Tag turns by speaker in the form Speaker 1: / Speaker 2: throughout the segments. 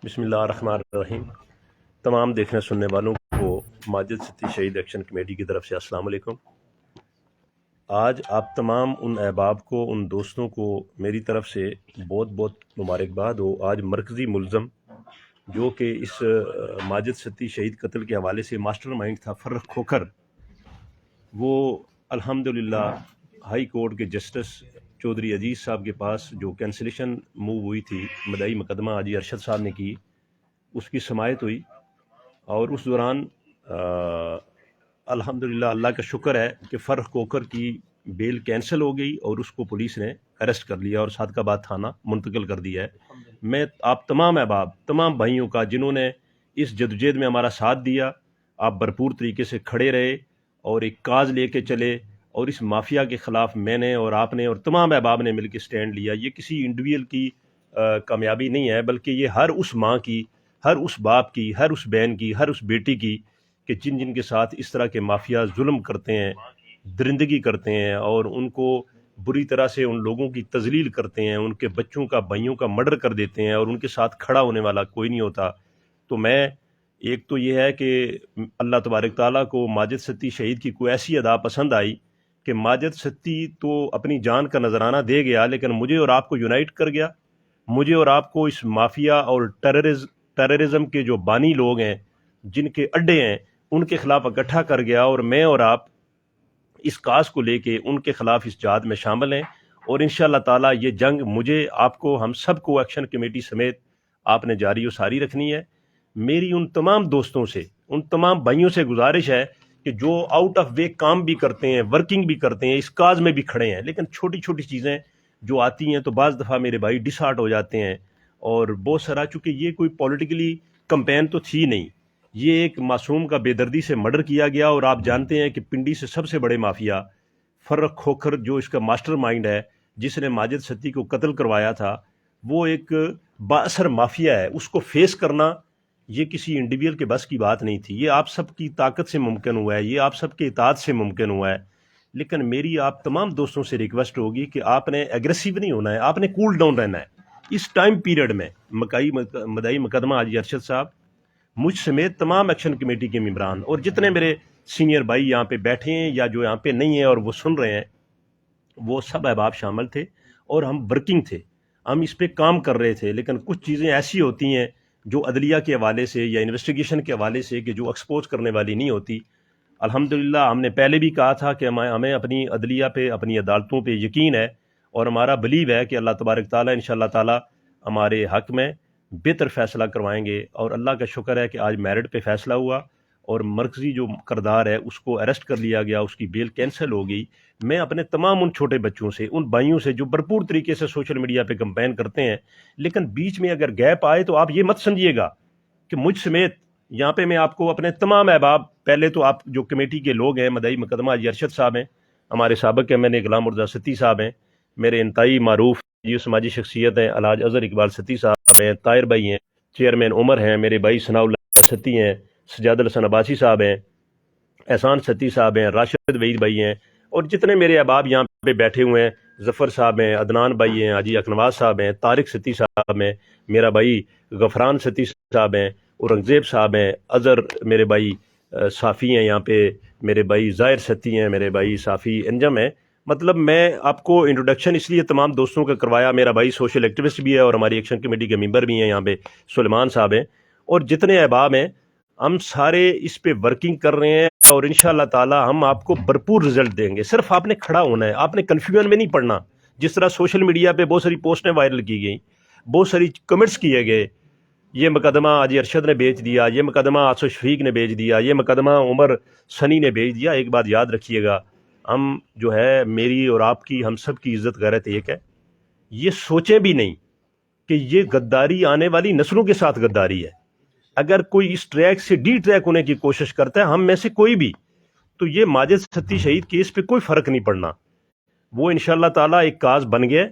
Speaker 1: بسم اللہ الرحمن الرحیم۔ تمام دیکھنے سننے والوں کو ماجد ستی شہید ایکشن کمیٹی کی طرف سے السلام علیکم۔ آج آپ تمام ان احباب کو، ان دوستوں کو میری طرف سے بہت بہت مبارکباد ہو۔ آج مرکزی ملزم جو کہ اس ماجد ستی شہید قتل کے حوالے سے ماسٹر مائنڈ تھا، فرخ کھوکھر، وہ الحمدللہ ہائی کورٹ کے جسٹس چودھری عزیز صاحب کے پاس جو کینسلیشن موو ہوئی تھی، مدعی مقدمہ حاجی ارشد صاحب نے کی، اس کی سماعت ہوئی، اور اس دوران الحمدللہ اللہ کا شکر ہے کہ فرخ کھوکھر کی بیل کینسل ہو گئی اور اس کو پولیس نے اریسٹ کر لیا اور صادق آباد تھانہ منتقل کر دیا ہے۔ میں آپ تمام احباب، تمام بھائیوں کا جنہوں نے اس جدوجہد میں ہمارا ساتھ دیا، آپ بھرپور طریقے سے کھڑے رہے اور ایک کاز لے کے چلے، اور اس مافیا کے خلاف میں نے اور آپ نے اور تمام احباب نے مل کے سٹینڈ لیا۔ یہ کسی انڈیویجول کی کامیابی نہیں ہے، بلکہ یہ ہر اس ماں کی، ہر اس باپ کی، ہر اس بہن کی، ہر اس بیٹی کی کہ جن کے ساتھ اس طرح کے مافیا ظلم کرتے ہیں، درندگی کرتے ہیں، اور ان کو بری طرح سے ان لوگوں کی تذلیل کرتے ہیں، ان کے بچوں کا، بھائیوں کا مرڈر کر دیتے ہیں، اور ان کے ساتھ کھڑا ہونے والا کوئی نہیں ہوتا۔ تو میں ایک تو یہ ہے کہ اللہ تبارک تعالیٰ کو ماجد ستی شہید کی کوئی ایسی ادا پسند آئی کہ ماجد ستی تو اپنی جان کا نذرانہ دے گیا، لیکن مجھے اور آپ کو یونائٹ کر گیا، مجھے اور آپ کو اس مافیا اور ٹیررزم کے جو بانی لوگ ہیں، جن کے اڈے ہیں، ان کے خلاف اکٹھا کر گیا، اور میں اور آپ اس کاز کو لے کے ان کے خلاف اس جہاد میں شامل ہیں۔ اور انشاءاللہ تعالیٰ یہ جنگ مجھے، آپ کو، ہم سب کو ایکشن کمیٹی سمیت آپ نے جاری و ساری رکھنی ہے۔ میری ان تمام دوستوں سے، ان تمام بھائیوں سے گزارش ہے کہ جو آؤٹ آف وے کام بھی کرتے ہیں، ورکنگ بھی کرتے ہیں، اس کاز میں بھی کھڑے ہیں، لیکن چھوٹی چھوٹی چیزیں جو آتی ہیں تو بعض دفعہ میرے بھائی ڈس ہارٹ ہو جاتے ہیں، اور بہت سارا، چونکہ یہ کوئی پولیٹیکلی کمپین تو تھی نہیں، یہ ایک معصوم کا بے دردی سے مرڈر کیا گیا، اور آپ جانتے ہیں کہ پنڈی سے سب سے بڑے مافیا فرخ کھوکھر جو اس کا ماسٹر مائنڈ ہے، جس نے ماجد ستی کو قتل کروایا تھا، وہ ایک بااثر مافیا ہے۔ اس کو فیس کرنا یہ کسی انڈیویجول کے بس کی بات نہیں تھی، یہ آپ سب کی طاقت سے ممکن ہوا ہے، یہ آپ سب کے اطاعت سے ممکن ہوا ہے۔ لیکن میری آپ تمام دوستوں سے ریکویسٹ ہوگی کہ آپ نے ایگریسو نہیں ہونا ہے، آپ نے کول ڈاؤن رہنا ہے اس ٹائم پیریڈ میں۔ مدعی مقدمہ حاجی ارشد صاحب، مجھ سمیت تمام ایکشن کمیٹی کے ممبران، اور جتنے میرے سینئر بھائی یہاں پہ بیٹھے ہیں یا جو یہاں پہ نہیں ہیں اور وہ سن رہے ہیں، وہ سب احباب شامل تھے، اور ہم ورکنگ تھے، ہم اس پہ کام کر رہے تھے۔ لیکن کچھ چیزیں ایسی ہوتی ہیں جو عدلیہ کے حوالے سے یا انویسٹیگیشن کے حوالے سے کہ جو ایکسپوز کرنے والی نہیں ہوتی۔ الحمدللہ ہم نے پہلے بھی کہا تھا کہ ہمیں اپنی عدلیہ پہ، اپنی عدالتوں پہ یقین ہے، اور ہمارا بلیو ہے کہ اللہ تبارک تعالیٰ انشاءاللہ تعالیٰ ہمارے حق میں بہتر فیصلہ کروائیں گے۔ اور اللہ کا شکر ہے کہ آج میرٹ پہ فیصلہ ہوا، اور مرکزی جو کردار ہے اس کو اریسٹ کر لیا گیا، اس کی بیل کینسل ہو گئی۔ میں اپنے تمام ان چھوٹے بچوں سے، ان بھائیوں سے جو بھرپور طریقے سے سوشل میڈیا پہ کمپین کرتے ہیں، لیکن بیچ میں اگر گیپ آئے تو آپ یہ مت سمجھیے گا کہ مجھ سمیت یہاں پہ میں آپ کو اپنے تمام احباب، پہلے تو آپ جو کمیٹی کے لوگ ہیں، مدعی مقدمہ حاجی ارشد صاحب ہیں، ہمارے سابق ایم این اے غلام مرزا ستی صاحب ہیں، میرے انتہائی معروف سماجی شخصیت ہیں الحاج اظہر اقبال ستی صاحب ہیں، طاہر بھائی ہیں، چیئرمین عمر ہیں، میرے بھائی ثناء اللہ ستی ہیں، سجاد الحسن عباسی صاحب ہیں، احسان ستی صاحب ہیں، راشد وحید بھائی ہیں، اور جتنے میرے احباب یہاں پہ بیٹھے ہوئے ہیں، ظفر صاحب ہیں، عدنان بھائی ہیں، حاجی اکنواز صاحب ہیں، طارق ستی صاحب ہیں، میرا بھائی غفران ستی صاحب ہیں، اورنگزیب صاحب ہیں، اظہر میرے بھائی صافی ہیں، یہاں پہ میرے بھائی ظاہر ستی ہیں، میرے بھائی صافی انجم ہیں۔ مطلب میں آپ کو انٹروڈکشن اس لیے تمام دوستوں کا کروایا، میرا بھائی سوشل ایکٹیوسٹ بھی ہے اور ہماری ایکشن کمیٹی کے ممبر بھی ہیں، یہاں پہ سلیمان صاحب ہیں، اور جتنے احباب ہیں، ہم سارے اس پہ ورکنگ کر رہے ہیں، اور انشاءاللہ تعالی ہم آپ کو بھرپور رزلٹ دیں گے۔ صرف آپ نے کھڑا ہونا ہے، آپ نے کنفیوژن میں نہیں پڑنا۔ جس طرح سوشل میڈیا پہ بہت ساری پوسٹیں وائرل کی گئیں، بہت ساری کمنٹس کیے گئے، یہ مقدمہ حاجی ارشد نے بیچ دیا، یہ مقدمہ آصف شفیق نے بیچ دیا، یہ مقدمہ عمر سنی نے بیچ دیا۔ ایک بات یاد رکھیے گا، ہم جو ہے، میری اور آپ کی، ہم سب کی عزت غیرت ایک ہے۔ یہ سوچیں بھی نہیں کہ یہ غداری آنے والی نسلوں کے ساتھ غداری ہے۔ اگر کوئی اس ٹریک سے ڈی ٹریک ہونے کی کوشش کرتا ہے، ہم میں سے کوئی بھی، تو یہ ماجد ستی شہید کیس پہ کوئی فرق نہیں پڑنا۔ وہ انشاءاللہ تعالیٰ ایک کاز بن گیا،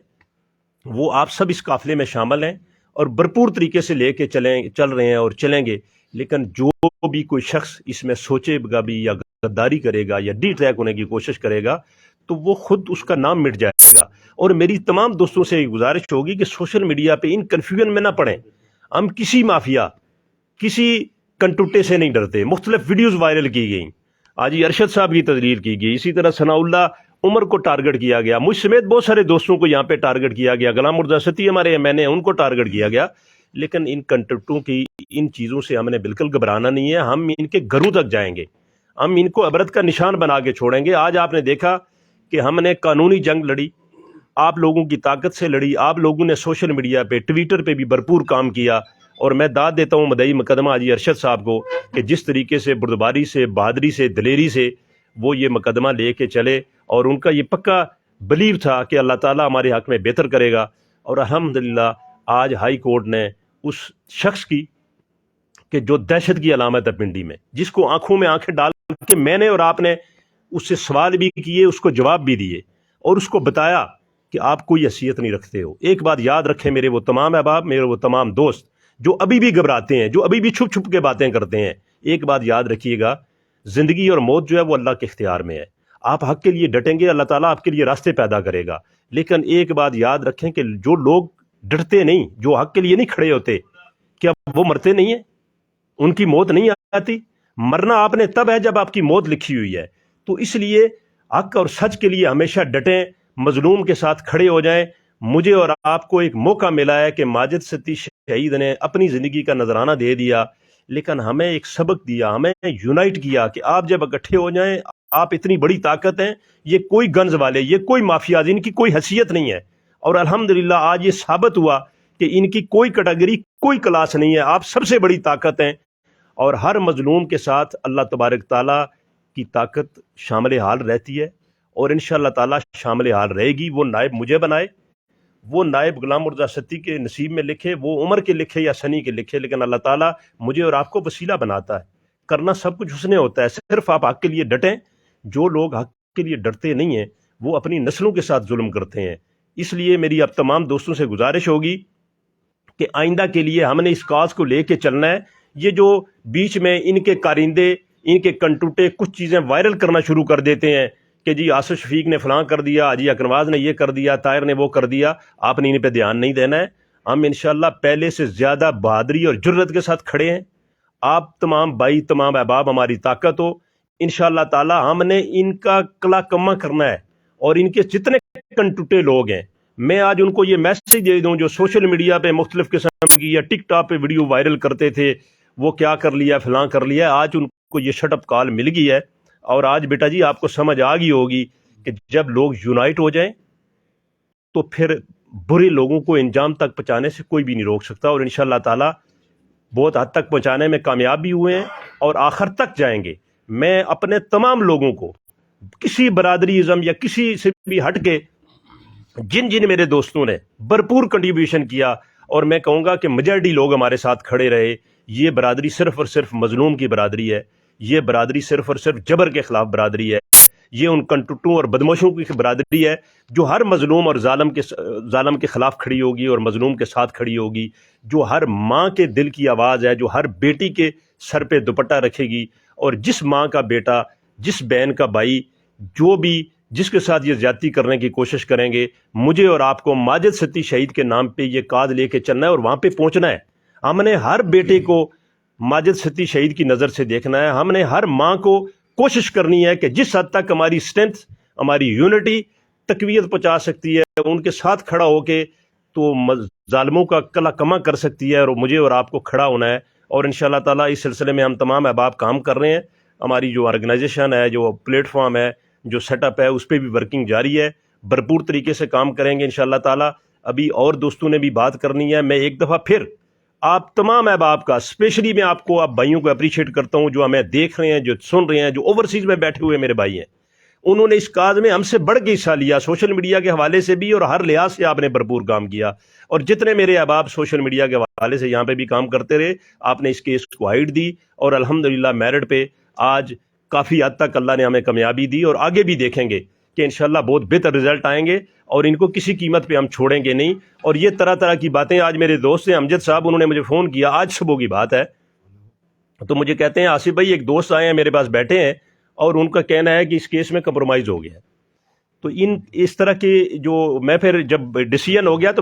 Speaker 1: وہ آپ سب اس قافلے میں شامل ہیں، اور بھرپور طریقے سے لے کے چل رہے ہیں اور چلیں گے۔ لیکن جو بھی کوئی شخص اس میں سوچے گا بھی یا غداری کرے گا یا ڈی ٹریک ہونے کی کوشش کرے گا، تو وہ خود اس کا نام مٹ جائے گا۔ اور میری تمام دوستوں سے گزارش ہوگی کہ سوشل میڈیا پہ ان کنفیوژن میں نہ پڑیں۔ ہم کسی مافیا کسی کنٹوٹے سے نہیں ڈرتے. مختلف ویڈیوز وائرل کی گئیں, آج یہ ارشد صاحب کی تقریر کی گئی, اسی طرح ثناء اللہ عمر کو ٹارگٹ کیا گیا, مجھ سمیت بہت سارے دوستوں کو یہاں پہ ٹارگٹ کیا گیا, غلام مرزا ستی ہمارے میں نے ان کو ٹارگٹ کیا گیا. لیکن ان کنٹوٹوں کی ان چیزوں سے ہم نے بالکل گھبرانا نہیں ہے. ہم ان کے گھروں تک جائیں گے, ہم ان کو عبرت کا نشان بنا کے چھوڑیں گے. آج آپ نے دیکھا کہ ہم نے قانونی جنگ لڑی, آپ لوگوں کی طاقت سے لڑی, آپ لوگوں نے سوشل میڈیا پہ ٹویٹر پہ بھی بھرپور کام کیا, اور میں داد دیتا ہوں مدعی مقدمہ حاجی ارشد صاحب کو کہ جس طریقے سے بردباری سے, بہادری سے, دلیری سے وہ یہ مقدمہ لے کے چلے, اور ان کا یہ پکا بلیو تھا کہ اللہ تعالیٰ ہمارے حق میں بہتر کرے گا. اور الحمدللہ آج ہائی کورٹ نے اس شخص کی کہ جو دہشت کی علامت ہے پنڈی میں, جس کو آنکھوں میں آنکھیں ڈال کے میں نے اور آپ نے اس سے سوال بھی کیے, اس کو جواب بھی دیے, اور اس کو بتایا کہ آپ کوئی حیثیت نہیں رکھتے ہو. ایک بات یاد رکھیں میرے وہ تمام احباب, میرے وہ تمام دوست جو ابھی بھی گھبراتے ہیں, جو ابھی بھی چھپ چھپ کے باتیں کرتے ہیں, ایک بات یاد رکھیے گا, زندگی اور موت جو ہے وہ اللہ کے اختیار میں ہے. آپ حق کے لیے ڈٹیں گے, اللہ تعالیٰ آپ کے لیے راستے پیدا کرے گا. لیکن ایک بات یاد رکھیں کہ جو لوگ ڈرتے نہیں, جو حق کے لیے نہیں کھڑے ہوتے, کیا وہ مرتے نہیں ہیں؟ ان کی موت نہیں آتی؟ مرنا آپ نے تب ہے جب آپ کی موت لکھی ہوئی ہے. تو اس لیے حق اور سچ کے لیے ہمیشہ ڈٹیں, مظلوم کے ساتھ کھڑے ہو جائیں. مجھے اور آپ کو ایک موقع ملا ہے کہ ماجد ستی شہید نے اپنی زندگی کا نذرانہ دے دیا, لیکن ہمیں ایک سبق دیا, ہمیں یونائٹ کیا کہ آپ جب اکٹھے ہو جائیں, آپ اتنی بڑی طاقت ہیں, یہ کوئی گنز والے, یہ کوئی مافیاز, ان کی کوئی حیثیت نہیں ہے. اور الحمدللہ آج یہ ثابت ہوا کہ ان کی کوئی کیٹیگری, کوئی کلاس نہیں ہے, آپ سب سے بڑی طاقت ہیں. اور ہر مظلوم کے ساتھ اللہ تبارک تعالیٰ کی طاقت شامل حال رہتی ہے, اور انشاءاللہ تعالیٰ شامل حال رہے گی. وہ نائب مجھے بنائے, وہ نائب غلام مرزا ستی کے نصیب میں لکھے, وہ عمر کے لکھے یا سنی کے لکھے, لیکن اللہ تعالیٰ مجھے اور آپ کو وسیلہ بناتا ہے. کرنا سب کچھ اس نے ہوتا ہے, صرف آپ حق کے لیے ڈٹیں. جو لوگ حق کے لیے ڈرتے نہیں ہیں وہ اپنی نسلوں کے ساتھ ظلم کرتے ہیں. اس لیے میری اب تمام دوستوں سے گزارش ہوگی کہ آئندہ کے لیے ہم نے اس کاز کو لے کے چلنا ہے. یہ جو بیچ میں ان کے کارندے, ان کے کنٹوٹے کچھ چیزیں وائرل کرنا شروع کر دیتے ہیں کہ جی آصف شفیق نے فلاں کر دیا, حاجی اکنواز نے یہ کر دیا, طاہر نے وہ کر دیا, آپ نے ان پہ دھیان نہیں دینا ہے. ہم انشاءاللہ پہلے سے زیادہ بہادری اور جرت کے ساتھ کھڑے ہیں. آپ تمام بھائی, تمام احباب ہماری طاقت ہو. انشاءاللہ تعالی ہم نے ان کا کلا کما کرنا ہے, اور ان کے جتنے کنٹوٹے لوگ ہیں, میں آج ان کو یہ میسج دے دوں جو سوشل میڈیا پہ مختلف قسم کی یا ٹک ٹاک پہ ویڈیو وائرل کرتے تھے, وہ کیا کر لیا, فلاں کر لیا, آج ان کو یہ شٹ اپ کال مل گئی ہے. اور آج بیٹا جی آپ کو سمجھ آ گئی ہوگی کہ جب لوگ یونائٹ ہو جائیں تو پھر برے لوگوں کو انجام تک پہنچانے سے کوئی بھی نہیں روک سکتا. اور انشاءاللہ تعالی بہت حد تک پہنچانے میں کامیاب بھی ہوئے ہیں اور آخر تک جائیں گے. میں اپنے تمام لوگوں کو, کسی برادری ازم یا کسی سے بھی ہٹ کے, جن جن میرے دوستوں نے بھرپور کنٹریبیوشن کیا, اور میں کہوں گا کہ میجارٹی لوگ ہمارے ساتھ کھڑے رہے. یہ برادری صرف اور صرف مظلوم کی برادری ہے, یہ برادری صرف اور صرف جبر کے خلاف برادری ہے, یہ ان کنٹوٹوں اور بدماشوں کی برادری ہے جو ہر مظلوم اور ظالم کے خلاف کھڑی ہوگی اور مظلوم کے ساتھ کھڑی ہوگی, جو ہر ماں کے دل کی آواز ہے, جو ہر بیٹی کے سر پہ دوپٹہ رکھے گی. اور جس ماں کا بیٹا, جس بہن کا بھائی, جو بھی جس کے ساتھ یہ زیادتی کرنے کی کوشش کریں گے, مجھے اور آپ کو ماجد ستی شہید کے نام پہ یہ کاز لے کے چلنا ہے اور وہاں پہ پہنچنا ہے. ہم نے ہر بیٹے کو ماجد ستی شہید کی نظر سے دیکھنا ہے. ہم نے ہر ماں کو کوشش کرنی ہے کہ جس حد تک ہماری اسٹرینتھ, ہماری یونٹی تقویت پہنچا سکتی ہے, ان کے ساتھ کھڑا ہو کے تو ظالموں کا کلا کما کر سکتی ہے, اور مجھے اور آپ کو کھڑا ہونا ہے. اور انشاءاللہ تعالیٰ اس سلسلے میں ہم تمام احباب کام کر رہے ہیں. ہماری جو آرگنائزیشن ہے, جو پلیٹ فارم ہے, جو سیٹ اپ ہے, اس پہ بھی ورکنگ جاری ہے. بھرپور طریقے سے کام کریں گے انشاءاللہ تعالیٰ. ابھی اور دوستوں نے بھی بات کرنی ہے. میں ایک دفعہ پھر آپ تمام احباب کا, اسپیشلی میں آپ کو, آپ بھائیوں کو اپریشیٹ کرتا ہوں جو ہمیں دیکھ رہے ہیں, جو سن رہے ہیں, جو اوورسیز میں بیٹھے ہوئے میرے بھائی ہیں. انہوں نے اس کاز میں ہم سے بڑھ کے حصہ لیا, سوشل میڈیا کے حوالے سے بھی, اور ہر لحاظ سے آپ نے بھرپور کام کیا. اور جتنے میرے احباب سوشل میڈیا کے حوالے سے یہاں پہ بھی کام کرتے رہے, آپ نے اس کیس کو ہائٹ دی, اور الحمدللہ میرٹ پہ آج کافی حد تک اللہ نے ہمیں کامیابی دی. اور آگے بھی دیکھیں گے کہ انشاءاللہ بہت بہتر رزلٹ آئیں گے, اور ان کو کسی قیمت پہ ہم چھوڑیں گے نہیں. اور یہ طرح طرح کی باتیں, آج میرے دوست ہیں امجد صاحب, انہوں نے مجھے فون کیا, آج صبح کی بات ہے, تو مجھے کہتے ہیں آصف بھائی ایک دوست آئے ہیں میرے پاس بیٹھے ہیں, اور ان کا کہنا ہے کہ اس کیس میں کمپرومائز ہو گیا ہے. تو اس طرح کے جو, میں پھر جب ڈیسیژن ہو گیا تو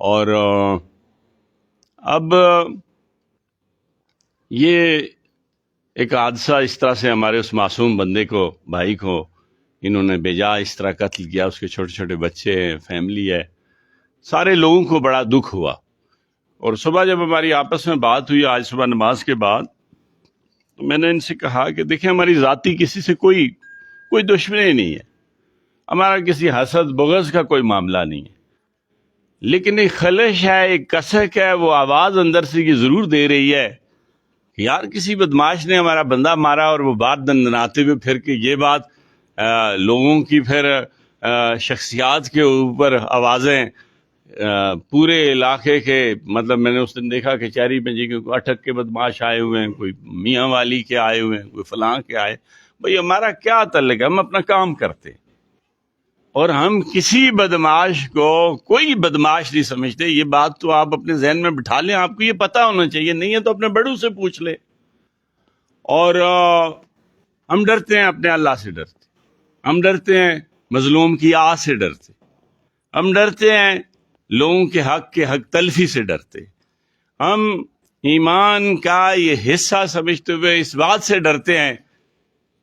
Speaker 2: اور اب یہ ایک حادثہ اس طرح سے ہمارے اس معصوم بندے کو، بھائی کو انہوں نے بیجا اس طرح قتل کیا. اس کے چھوٹے چھوٹے بچے ہیں، فیملی ہے، سارے لوگوں کو بڑا دکھ ہوا. اور صبح جب ہماری آپس میں بات ہوئی آج صبح نماز کے بعد، تو میں نے ان سے کہا کہ دیکھیں ہماری ذاتی کسی سے کوئی دشمنی نہیں ہے، ہمارا کسی حسد بغض کا کوئی معاملہ نہیں ہے، لیکن ایک خلش ہے، ایک کسک ہے، وہ آواز اندر سے یہ ضرور دے رہی ہے کہ یار کسی بدماش نے ہمارا بندہ مارا. اور وہ بات دندناتے ہوئے پھر کہ یہ بات لوگوں کی پھر شخصیات کے اوپر آوازیں پورے علاقے کے، مطلب میں نے اس دن دیکھا کہ چہری میں جی کوئی اٹھک کے بدماش آئے ہوئے ہیں، کوئی میاں والی کے آئے ہوئے ہیں، کوئی فلاں کے آئے. بھئی ہمارا کیا تعلق ہے؟ ہم اپنا کام کرتے اور ہم کسی بدماش کو کوئی بدماش نہیں سمجھتے. یہ بات تو آپ اپنے ذہن میں بٹھا لیں، آپ کو یہ پتہ ہونا چاہیے. نہیں ہے تو اپنے بڑوں سے پوچھ لیں. اور ہم ڈرتے ہیں اپنے اللہ سے، ڈرتے ہم ڈرتے ہیں مظلوم کی آہ سے، ڈرتے ہم ڈرتے ہیں لوگوں کے حق تلفی سے، ڈرتے ہم ایمان کا یہ حصہ سمجھتے ہوئے اس بات سے ڈرتے ہیں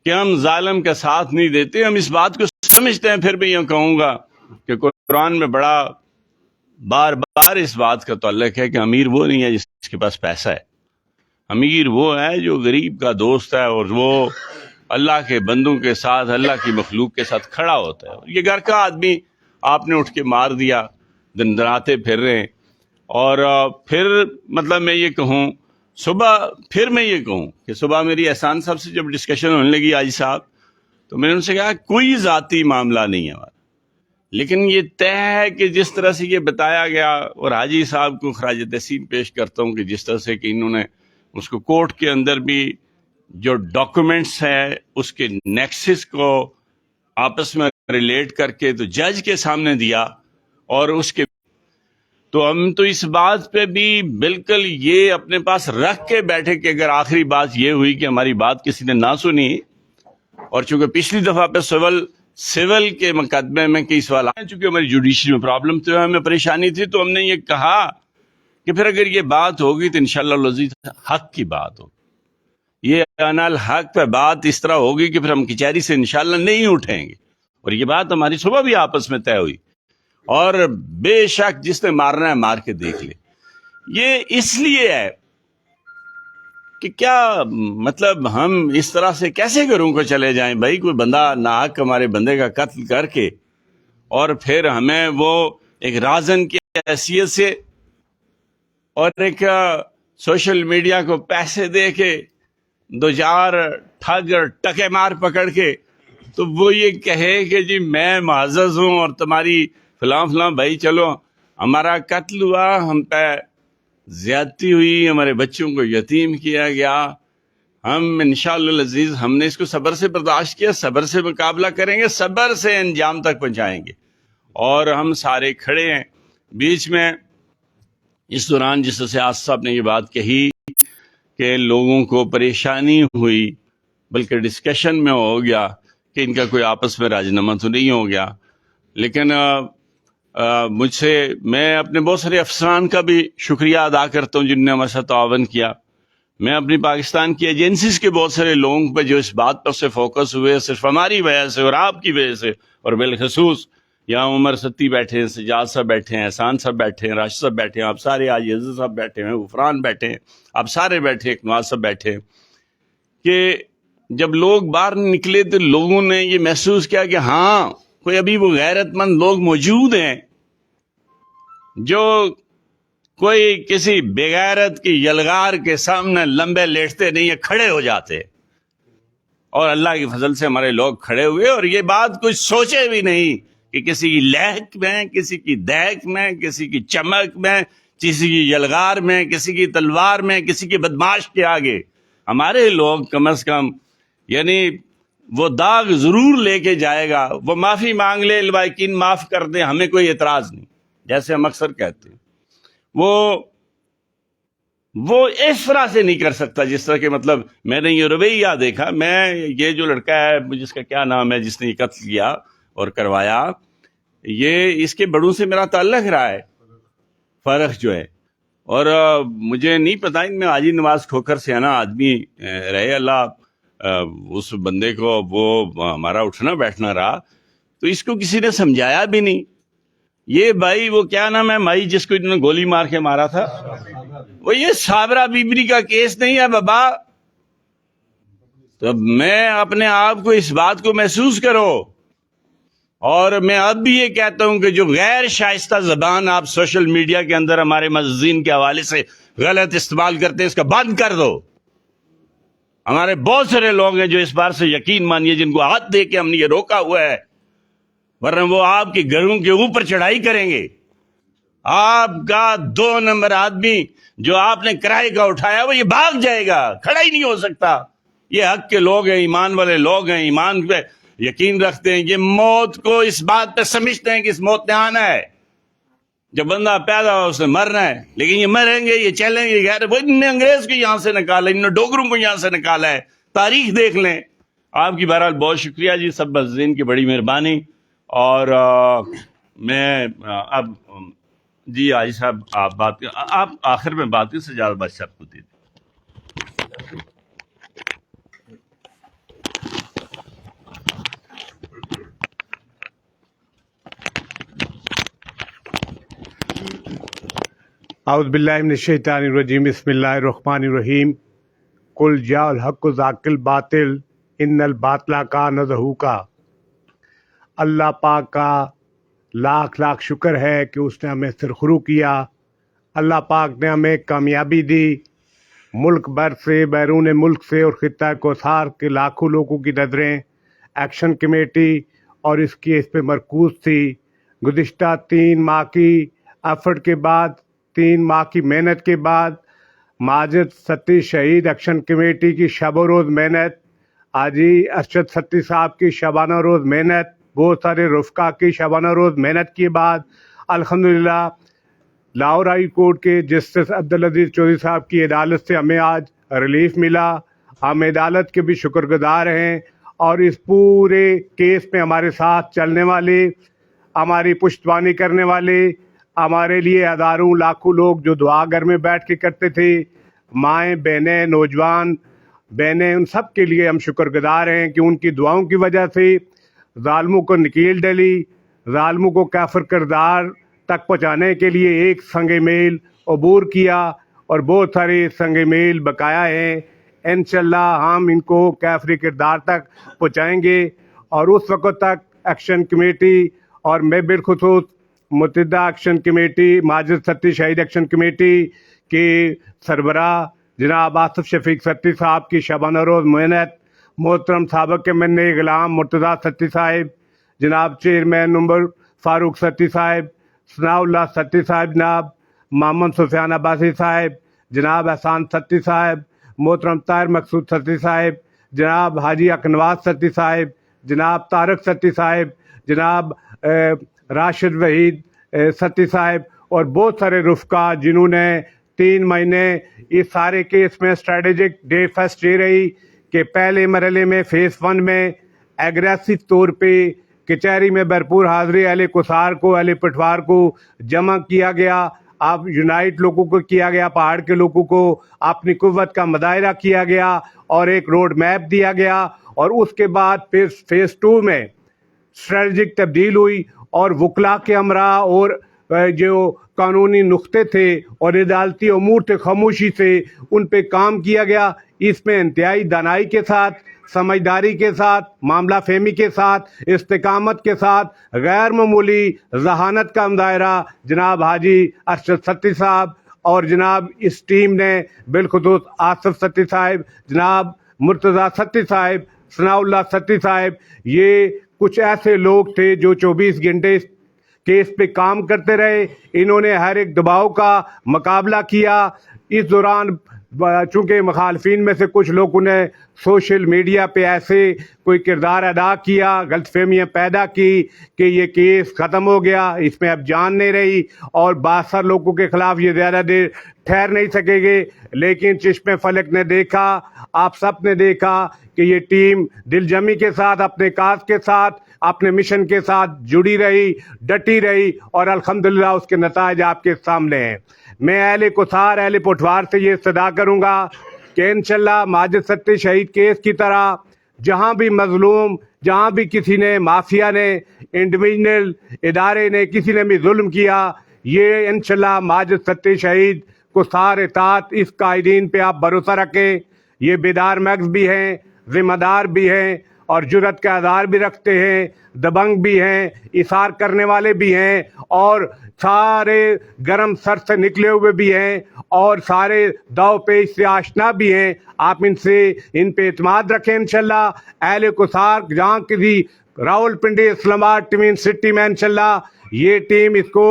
Speaker 2: کہ ہم ظالم کا ساتھ نہیں دیتے. ہم اس بات کو سمجھتے ہیں. پھر بھی یہ کہوں گا کہ قرآن میں بڑا بار بار اس بات کا تعلق ہے کہ امیر وہ نہیں ہے جس کے پاس پیسہ ہے، امیر وہ ہے جو غریب کا دوست ہے اور وہ اللہ کے بندوں کے ساتھ، اللہ کی مخلوق کے ساتھ کھڑا ہوتا ہے. یہ گھر کا آدمی آپ نے اٹھ کے مار دیا، دندراتے پھر رہے ہیں. اور پھر مطلب میں یہ کہوں کہ صبح میری احسان صاحب سے جب ڈسکشن ہونے لگی حاجی صاحب، تو میں نے ان سے کہا کوئی ذاتی معاملہ نہیں ہے ہمارا، لیکن یہ طے ہے کہ جس طرح سے یہ بتایا گیا، اور حاجی صاحب کو خراج تحسین پیش کرتا ہوں کہ جس طرح سے کہ انہوں نے اس کو کورٹ کے اندر بھی جو ڈاکومنٹس ہیں اس کے نیکسس کو آپس میں ریلیٹ کر کے تو جج کے سامنے دیا. اور اس کے تو ہم تو اس بات پہ بھی بالکل یہ اپنے پاس رکھ کے بیٹھے کہ اگر آخری بات یہ ہوئی کہ ہماری بات کسی نے نہ سنی، اور چونکہ پچھلی دفعہ پہ سول کے مقدمے میں کئی سوال آئے، چونکہ ہماری جوڈیشری میں پرابلم تھی، ہمیں پریشانی تھی، تو ہم نے یہ کہا کہ پھر اگر یہ بات ہوگی تو انشاءاللہ العزیز حق کی بات ہوگی. یہ انا الحق پہ بات اس طرح ہوگی کہ پھر ہم کچہری سے انشاءاللہ نہیں اٹھیں گے. اور یہ بات ہماری صبح بھی آپس میں طے ہوئی. اور بے شک جس نے مارنا ہے مار کے دیکھ لے. یہ اس لیے ہے کہ کیا مطلب ہم اس طرح سے کیسے گھروں کو چلے جائیں بھائی؟ کوئی بندہ ناحق ہمارے بندے کا قتل کر کے اور پھر ہمیں وہ ایک رازن کی حیثیت سے اور ایک سوشل میڈیا کو پیسے دے کے دو چار ٹھگ ٹکے مار پکڑ کے تو وہ یہ کہے کہ جی میں معزز ہوں اور تمہاری فلاں فلاں. بھائی چلو ہمارا قتل ہوا، ہم پہ زیادتی ہوئی، ہمارے بچوں کو یتیم کیا گیا، ہم انشاءاللہ العزیز ہم نے اس کو صبر سے برداشت کیا، صبر سے مقابلہ کریں گے، صبر سے انجام تک پہنچائیں گے. اور ہم سارے کھڑے ہیں. بیچ میں اس دوران جس سے آصف صاحب نے یہ بات کہی کہ لوگوں کو پریشانی ہوئی، بلکہ ڈسکشن میں ہو گیا کہ ان کا کوئی آپس میں راجنامہ تو نہیں ہو گیا، لیکن مجھ سے میں اپنے بہت سارے افسران کا بھی شکریہ ادا کرتا ہوں جنہوں نے ہمارے ساتھ تعاون کیا. میں اپنی پاکستان کی ایجنسیز کے بہت سارے لوگوں پہ جو اس بات پر سے فوکس ہوئے صرف ہماری وجہ سے اور آپ کی وجہ سے، اور بالخصوص یہاں عمر ستی بیٹھے ہیں، سجاد صاحب بیٹھے ہیں، احسان صاحب بیٹھے ہیں، راشد صاحب بیٹھے ہیں، آپ سارے آج عزیز صاحب بیٹھے ہیں، غفران بیٹھے ہیں، آپ سارے بیٹھے ہیں، نواز صاحب بیٹھے ہیں، کہ جب لوگ باہر نکلے تو لوگوں نے یہ محسوس کیا کہ ہاں کوئی ابھی وہ غیرت مند لوگ موجود ہیں جو کوئی کسی بغیرت کی یلغار کے سامنے لمبے لیٹتے نہیں ہیں، کھڑے ہو جاتے. اور اللہ کی فضل سے ہمارے لوگ کھڑے ہوئے اور یہ بات کچھ سوچے بھی نہیں کہ کسی کی لہک میں، کسی کی دہک میں، کسی کی چمک میں، کسی کی یلغار میں، کسی کی تلوار میں، کسی کی بدماش کے آگے ہمارے لوگ کم از کم یعنی وہ داغ ضرور لے کے جائے گا. وہ معافی مانگ لے، الباقین معاف کر دیں، ہمیں کوئی اعتراض نہیں، جیسے ہم اکثر کہتے ہیں. وہ اس طرح سے نہیں کر سکتا جس طرح کہ مطلب میں نے یہ رویہ دیکھا. میں یہ جو لڑکا ہے جس کا کیا نام ہے، جس نے یہ قتل کیا اور کروایا، یہ اس کے بڑوں سے میرا تعلق رہا ہے. فرق جو ہے. اور مجھے نہیں پتا ان میں حاجی نواز کھوکھر سے ہے نا آدمی رہے اللہ اس بندے کو وہ ہمارا اٹھنا بیٹھنا رہا تو اس کو کسی نے سمجھایا بھی نہیں. یہ بھائی وہ کیا نام ہے مائی جس کو انہوں نے گولی مار کے مارا تھا وہ یہ صابرہ بیبری کا کیس نہیں ہے بابا. تو میں اپنے آپ کو اس بات کو محسوس کرو. اور میں اب بھی یہ کہتا ہوں کہ جو غیر شائستہ زبان آپ سوشل میڈیا کے اندر ہمارے معززین کے حوالے سے غلط استعمال کرتے ہیں اس کا بند کر دو. ہمارے بہت سارے لوگ ہیں جو اس بار سے یقین مانیے جن کو ہاتھ دے کے ہم نے یہ روکا ہوا ہے ورنہ وہ آپ کے گھروں کے اوپر چڑھائی کریں گے. آپ کا 2 نمبر آدمی جو آپ نے کرائے کا اٹھایا وہ یہ بھاگ جائے گا, کھڑا ہی نہیں ہو سکتا. یہ حق کے لوگ ہیں, ایمان والے لوگ ہیں, ایمان پہ یقین رکھتے ہیں. یہ موت کو اس بات پہ سمجھتے ہیں کہ اس موت نے آنا ہے. جب بندہ پیدا ہو اس نے مرنا ہے, لیکن یہ مریں گے, یہ چلیں گے. وہ انہوں نے انگریز کو یہاں سے نکالا, انہوں نے ڈوگروں کو یہاں سے نکالا ہے. تاریخ دیکھ لیں. آپ کی بہرحال بہت شکریہ جی, سب معززین کی بڑی مہربانی. اور میں اب جی حاجی صاحب آپ بات آپ آخر میں بات کی سجاد بادشاہ کو دے دیں.
Speaker 3: اعوذ باللہ من الشیطان الرجیم بسم اللہ الرحمن الرحیم قل جاء الحق ذاق الباطل ان الباطل کان زہوقا. اللہ پاک کا لاکھ لاکھ شکر ہے کہ اس نے ہمیں سرخرو کیا. اللہ پاک نے ہمیں کامیابی دی. ملک بھر سے, بیرون ملک سے اور خطہ کوثار کے لاکھوں لوگوں کی نظریں ایکشن کمیٹی اور اس پہ مرکوز تھی. گزشتہ 3 ماہ کی ایفرٹ کے بعد, 3 ماہ کی محنت کے بعد, ماجد ستی شہید ایکشن کمیٹی کی شب و روز محنت, حاجی ارشد ستی صاحب کی شبانہ روز محنت, بہت سارے رفقا کی شبانہ روز محنت کے بعد الحمدللہ لاہور ہائی کورٹ کے جسٹس عبدالعزیز چودھری صاحب کی عدالت سے ہمیں آج ریلیف ملا. ہم عدالت کے بھی شکر گزار ہیں. اور اس پورے کیس میں ہمارے ساتھ چلنے والے, ہماری پشتوانی کرنے والے, ہمارے لیے ہزاروں لاکھوں لوگ جو دعا گھر میں بیٹھ کے کرتے تھے, مائیں بہنیں نوجوان بہنیں, ان سب کے لیے ہم شکر گزار ہیں کہ ان کی دعاؤں کی وجہ سے ظالموں کو نکیل ڈلی, ظالموں کو کافر کردار تک پہنچانے کے لیے ایک سنگ میل عبور کیا اور بہت سارے سنگ میل بقایا ہیں. انشاءاللہ ہم ان کو کافری کردار تک پہنچائیں گے. اور اس وقت تک ایکشن کمیٹی اور میں بالخصوص متحدہ ایکشن کمیٹی, ماجد ستی شہید ایکشن کمیٹی کے سربراہ جناب آصف شفیق ستی صاحب کی شبانہ روز محنت, محترم سابق من غلام مرتضیٰ ستی صاحب, جناب چیئرمین نمبر فاروق ستی صاحب, ثناء اللہ ستی صاحب جناب, محمد سفیان عباسی صاحب, جناب احسان ستی صاحب, محترم طاہر مقصود ستی صاحب, جناب حاجی حق نواز ستی صاحب, جناب طارق ستی صاحب, جناب راشد وحید ستی صاحب اور بہت سارے رفقا جنہوں نے 3 مہینے اس سارے کیس میں اسٹریٹجک ڈے فسٹ یہ رہی کہ پہلے مرحلے میں فیس 1 میں ایگریسو طور پہ کچہری میں بھرپور حاضری اہل کوثار کو, اہل پٹوار کو جمع کیا گیا. آپ یونائٹ لوگوں کو کیا گیا, پہاڑ کے لوگوں کو اپنی قوت کا مظاہرہ کیا گیا اور ایک روڈ میپ دیا گیا. اور اس کے بعد پھر فیس 2 میں اسٹریٹجک تبدیل ہوئی اور وکلا کے امراء اور جو قانونی نقطے تھے اور عدالتی امور تھے خاموشی سے ان پہ کام کیا گیا. اس میں انتہائی دانائی کے ساتھ, سمجھداری کے ساتھ, معاملہ فہمی کے ساتھ, استقامت کے ساتھ, غیر معمولی ذہانت کا مظاہرہ جناب حاجی ارشد ستی صاحب اور جناب اس ٹیم نے بالخصوص آصف ستی صاحب, جناب مرتضیٰ ستی صاحب, ثناء اللہ ستی صاحب, یہ کچھ ایسے لوگ تھے جو 24 گھنٹے اس کیس پہ کام کرتے رہے. انہوں نے ہر ایک دباؤ کا مقابلہ کیا. اس دوران چونکہ مخالفین میں سے کچھ لوگوں نے سوشل میڈیا پہ ایسے کوئی کردار ادا کیا، غلط فہمیاں پیدا کی کہ یہ کیس ختم ہو گیا، اس میں اب جان نہیں رہی اور باثر لوگوں کے خلاف یہ زیادہ دیر ٹھہر نہیں سکے گے. لیکن چشم فلک نے دیکھا، آپ سب نے دیکھا کہ یہ ٹیم دل جمی کے ساتھ، اپنے کاز کے ساتھ، اپنے مشن کے ساتھ جڑی رہی، ڈٹی رہی اور الحمدللہ اس کے نتائج آپ کے سامنے ہیں. میں اہل کوثار، اہل پٹوار سے یہ استدعا کروں گا کہ انشاءاللہ ماجد ستی شہید کیس کی طرح جہاں بھی مظلوم، جہاں بھی کسی نے، مافیا نے، انڈیویجنل ادارے نے، کسی نے بھی ظلم کیا، یہ انشاءاللہ ماجد ستی شہید کو سارے اطاعت اس قائدین پہ آپ بھروسہ رکھیں. یہ بیدار مغز بھی ہیں، ذمہ دار بھی ہیں اور جرت کا اظہار بھی رکھتے ہیں، دبنگ بھی ہیں، اثار کرنے والے بھی ہیں اور سارے گرم سر سے نکلے ہوئے بھی ہیں اور سارے داؤ پیش سے آشنا بھی ہیں. آپ ان پہ اعتماد رکھیں. انشاءاللہ اہل کوثار جہاں کسی راول پنڈی اسلام آباد ٹوین سٹی میں انشاءاللہ یہ ٹیم اس کو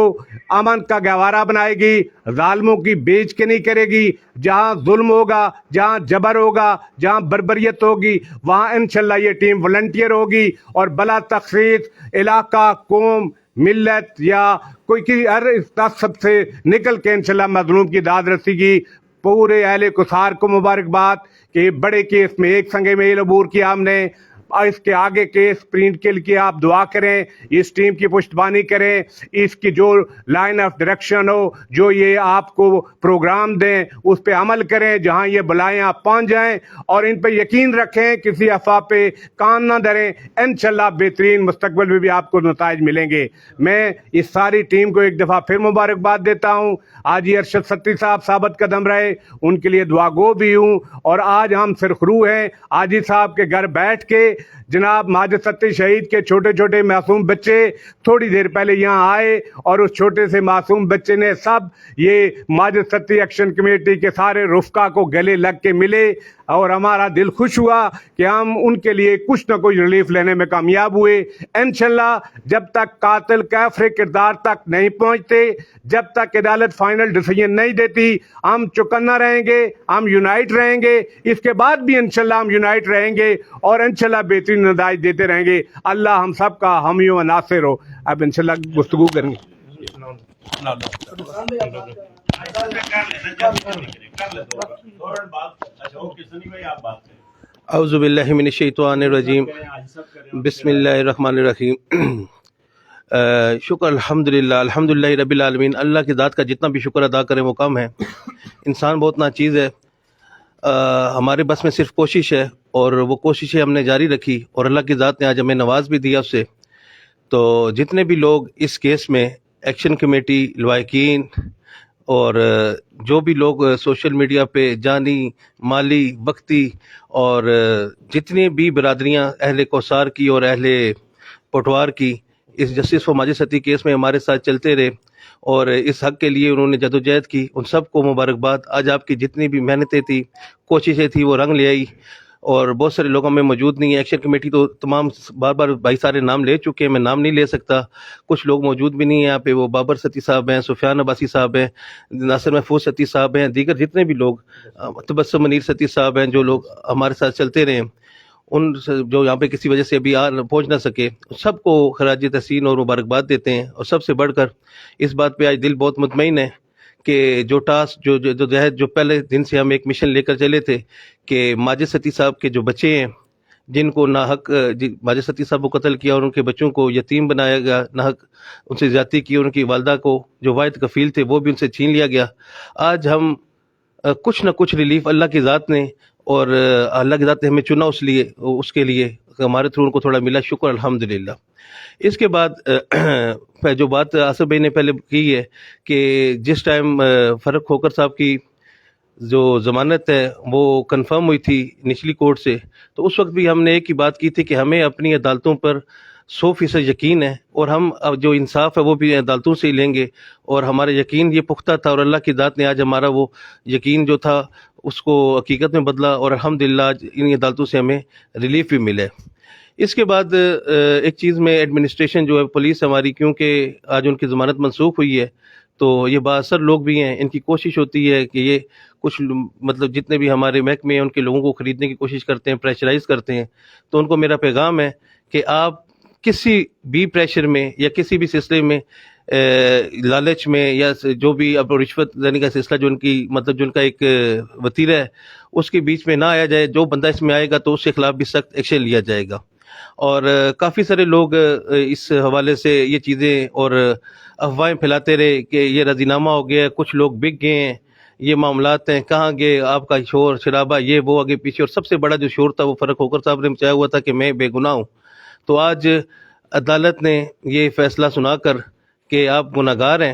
Speaker 3: امن کا گہوارہ بنائے گی، ظالموں کی بیچ کے نہیں کرے گی. جہاں ظلم ہوگا، جہاں جبر ہوگا، جہاں بربریت ہوگی، وہاں انشاءاللہ یہ ٹیم والنٹیئر ہوگی اور بلا تخصیص علاقہ، قوم، ملت یا کوئی کی ہر تعصب سے نکل کے انشاءاللہ مظلوم کی داد رسی گی. پورے اہل کوثار کو مبارکباد کہ بڑے کیس میں ایک سنگے میل عبور کیا ہم نے. اس کے آگے کیس پرنٹ کے لیے آپ دعا کریں، اس ٹیم کی پشتبانی کریں، اس کی جو لائن آف ڈائریکشن ہو، جو یہ آپ کو پروگرام دیں اس پہ عمل کریں، جہاں یہ بلائیں آپ پہنچ جائیں اور ان پہ یقین رکھیں، کسی افواہ پہ کان نہ دھریں. انشاءاللہ بہترین مستقبل میں بھی آپ کو نتائج ملیں گے. میں اس ساری ٹیم کو ایک دفعہ پھر مبارکباد دیتا ہوں. آج یہ ارشد ستی صاحب ثابت قدم رہے، ان کے لیے دعا گو بھی ہوں. اور آج ہم سرخرو ہیں، آجی صاحب کے گھر بیٹھ کے جناب ماجد ستی شہید کے چھوٹے چھوٹے معصوم بچے تھوڑی دیر پہلے یہاں آئے اور اس چھوٹے سے معصوم بچے نے سب یہ ماجد ستی ایکشن کمیٹی کے سارے رفقا کو گلے لگ کے ملے اور ہمارا دل خوش ہوا کہ ہم ان کے لیے کچھ نہ کچھ ریلیف لینے میں کامیاب ہوئے. انشاءاللہ جب تک قاتل کافر کردار تک نہیں پہنچتے، جب تک عدالت فائنل ڈیسیژن نہیں دیتی، ہم چوکنا رہیں گے، ہم یونائٹ رہیں گے. اس کے بعد بھی انشاءاللہ ہم یونائٹ رہیں گے اور انشاءاللہ بہترین نتائج دیتے رہیں گے. اللہ ہم سب کا حامی و ناصر ہو. اب انشاءاللہ گفتگو کریں گے.
Speaker 4: اعوذ باللہ من الشیطان الرجیم، بسم اللہ الرحمن الرحیم. شکر الحمدللہ رب العالمین. اللہ کی ذات کا جتنا بھی شکر ادا کریں وہ کم ہے. انسان بہت نا چیز ہے. ہمارے بس میں صرف کوشش ہے اور وہ کوششیں ہم نے جاری رکھی اور اللہ کی ذات نے آج ہمیں نواز بھی دیا اس سے. تو جتنے بھی لوگ اس کیس میں ایکشن کمیٹی، لوائقین اور جو بھی لوگ سوشل میڈیا پہ جانی، مالی، وقتی اور جتنی بھی برادریاں اہل کوثار کی اور اہل پٹوار کی اس justice for Majid Satti case میں ہمارے ساتھ چلتے رہے اور اس حق کے لیے انہوں نے جدوجہد کی، ان سب کو مبارکباد. آج آپ کی جتنی بھی محنتیں تھی، کوششیں تھی، وہ رنگ لے آئی. اور بہت سارے لوگوں میں موجود نہیں ہیں. ایکشن کمیٹی تو تمام بار بار بھائی سارے نام لے چکے ہیں، میں نام نہیں لے سکتا. کچھ لوگ موجود بھی نہیں ہیں یہاں پہ. وہ بابر ستی صاحب ہیں، سفیان عباسی صاحب ہیں، ناصر محفوظ ستی صاحب ہیں، دیگر جتنے بھی لوگ، تبسم منیر ستی صاحب ہیں، جو لوگ ہمارے ساتھ چلتے رہے، ان جو یہاں پہ کسی وجہ سے ابھی پہنچ نہ سکے، سب کو خراج تحسین اور مبارکباد دیتے ہیں. اور سب سے بڑھ کر اس بات پہ آج دل بہت مطمئن ہے کہ جو ٹاسک جو پہلے دن سے ہم ایک مشن لے کر چلے تھے کہ ماجد ستی صاحب کے جو بچے ہیں جن کو ناحق ماجد ستی صاحب کو قتل کیا اور ان کے بچوں کو یتیم بنایا گیا، ناحق ان سے زیادتی کی، ان کی والدہ کو جو واحد کفیل تھے وہ بھی ان سے چھین لیا گیا. آج ہم کچھ نہ کچھ ریلیف اللہ کی ذات نے اور اللہ کی ذات نے ہمیں چنا اس کے لیے ہمارے تھرو ان کو تھوڑا ملا. شکر الحمدللہ. اس کے بعد جو بات آصف بھائی نے پہلے کی ہے کہ جس ٹائم فرق کھوکر صاحب کی جو ضمانت ہے وہ کنفرم ہوئی تھی نچلی کورٹ سے، تو اس وقت بھی ہم نے ایک ہی بات کی تھی کہ ہمیں اپنی عدالتوں پر 100% یقین ہے اور ہم جو انصاف ہے وہ بھی عدالتوں سے ہی لیں گے. اور ہمارا یقین یہ پختہ تھا اور اللہ کی ذات نے آج ہمارا وہ یقین جو تھا اس کو حقیقت میں بدلا اور الحمدللہ آج ان عدالتوں سے ہمیں ریلیف بھی ملے. اس کے بعد ایک چیز میں ایڈمنسٹریشن جو ہے پولیس ہماری، کیونکہ آج ان کی ضمانت منسوخ ہوئی ہے تو یہ با اثر لوگ بھی ہیں، ان کی کوشش ہوتی ہے کہ یہ کچھ مطلب جتنے بھی ہمارے محکمے ہیں ان کے لوگوں کو خریدنے کی کوشش کرتے ہیں، پریشرائز کرتے ہیں. تو ان کو میرا پیغام ہے کہ آپ کسی بھی پریشر میں یا کسی بھی سلسلے میں لالچ میں یا جو بھی اب رشوت دینے کا سلسلہ جو ان کی مطلب جو ان کا ایک وتیرہ ہے اس کے بیچ میں نہ آیا جائے. جو بندہ اس میں آئے گا تو اس کے خلاف بھی سخت ایکشن لیا جائے گا. اور کافی سارے لوگ اس حوالے سے یہ چیزیں اور افواہیں پھیلاتے رہے کہ یہ رضی نامہ ہو گیا، کچھ لوگ بک گئے ہیں، یہ معاملات ہیں، کہاں گئے آپ کا شور شرابہ، یہ وہ آگے پیچھے. اور سب سے بڑا جو شور تھا وہ فرق کھوکھر صاحب نے مچایا ہوا تھا کہ میں بے گناہ ہوں. تو آج عدالت نے یہ فیصلہ سنا کر کہ آپ گناہگار ہیں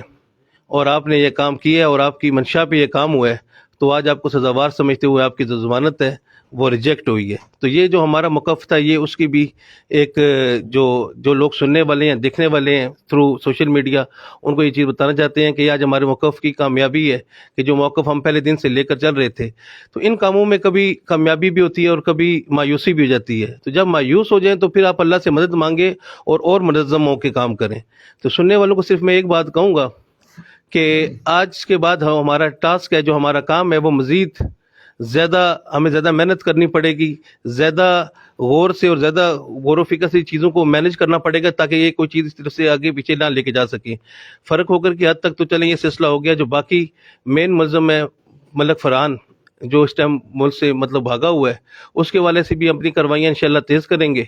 Speaker 4: اور آپ نے یہ کام کیا ہے اور آپ کی منشا پہ یہ کام ہوا ہے، تو آج آپ کو سزاوار سمجھتے ہوئے آپ کی جو ضمانت ہے وہ ریجیکٹ ہوئی ہے. تو یہ جو ہمارا موقف تھا یہ اس کی بھی ایک جو لوگ سننے والے ہیں، دیکھنے والے ہیں تھرو سوشل میڈیا، ان کو یہ چیز بتانا چاہتے ہیں کہ آج ہمارے موقف کی کامیابی ہے کہ جو موقف ہم پہلے دن سے لے کر چل رہے تھے. تو ان کاموں میں کبھی کامیابی بھی ہوتی ہے اور کبھی مایوسی بھی ہو جاتی ہے. تو جب مایوس ہو جائیں تو پھر آپ اللہ سے مدد مانگے اور منظم ہو کے کام کریں. تو سننے والوں کو صرف میں ایک بات کہوں گا کہ آج کے بعد ہمارا ٹاسک ہے، جو ہمارا کام ہے وہ مزید ہمیں زیادہ محنت کرنی پڑے گی، زیادہ غور سے اور زیادہ غور و فکر سے چیزوں کو مینیج کرنا پڑے گا تاکہ یہ کوئی چیز اس طرح سے آگے پیچھے نہ لے کے جا سکیں. فرق ہو کر کی حد تک تو چلیں یہ سلسلہ ہو گیا. جو باقی مین ملزم ہے ملک فرحان جو اس ٹائم ملک سے مطلب بھاگا ہوا ہے، اس کے والے سے بھی اپنی کاروائیاں انشاءاللہ تیز کریں گے.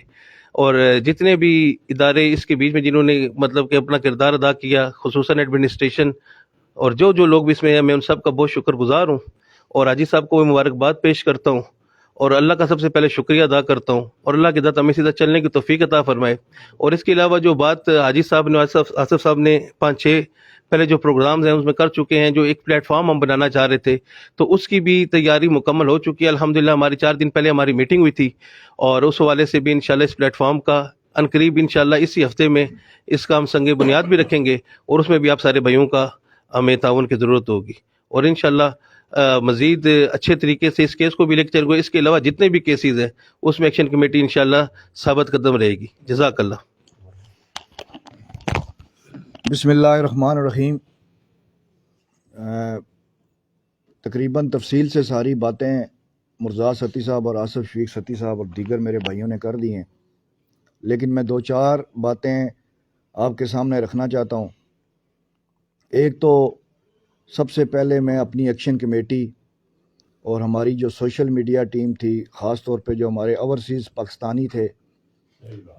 Speaker 4: اور جتنے بھی ادارے اس کے بیچ میں جنہوں نے مطلب کہ اپنا کردار ادا کیا، خصوصاً ایڈمنسٹریشن اور جو لوگ بھی اس میں ہیں، میں ان سب کا بہت شکر گزار ہوں. اور حاجی صاحب کو مبارکباد پیش کرتا ہوں اور اللہ کا سب سے پہلے شکریہ ادا کرتا ہوں اور اللہ کی ذات ہمیں سیدھا چلنے کی توفیق عطا فرمائے. اور اس کے علاوہ جو بات حاجی صاحب نے آصف صاحب نے 5-6 پہلے جو پروگرامز ہیں اس میں کر چکے ہیں، جو ایک پلیٹ فارم ہم بنانا چاہ رہے تھے تو اس کی بھی تیاری مکمل ہو چکی ہے. الحمدللہ ہماری 4 دن پہلے ہماری میٹنگ ہوئی تھی اور اس حوالے سے بھی انشاءاللہ اس پلیٹ فارم کا عنقریب انشاءاللہ اسی ہفتے میں اس کا ہم سنگ بنیاد بھی رکھیں گے اور اس میں بھی آپ سارے بھائیوں کا ہمیں تعاون کی ضرورت ہوگی. اور انشاءاللہ مزید اچھے طریقے سے اس کیس کو بھی لے کے چلیں گے. اس کے علاوہ جتنے بھی کیسز ہیں اس میں ایکشن کمیٹی انشاءاللہ ثابت قدم رہے گی. جزاک اللہ.
Speaker 5: بسم اللہ الرحمن الرحیم. تقریباً تفصیل سے ساری باتیں مرزا ستی صاحب اور آصف شفیق ستی صاحب اور دیگر میرے بھائیوں نے کر دی ہیں، لیکن میں 2-4 باتیں آپ کے سامنے رکھنا چاہتا ہوں. ایک تو سب سے پہلے میں اپنی ایکشن کمیٹی اور ہماری جو سوشل میڈیا ٹیم تھی، خاص طور پہ جو ہمارے اوورسیز پاکستانی تھے،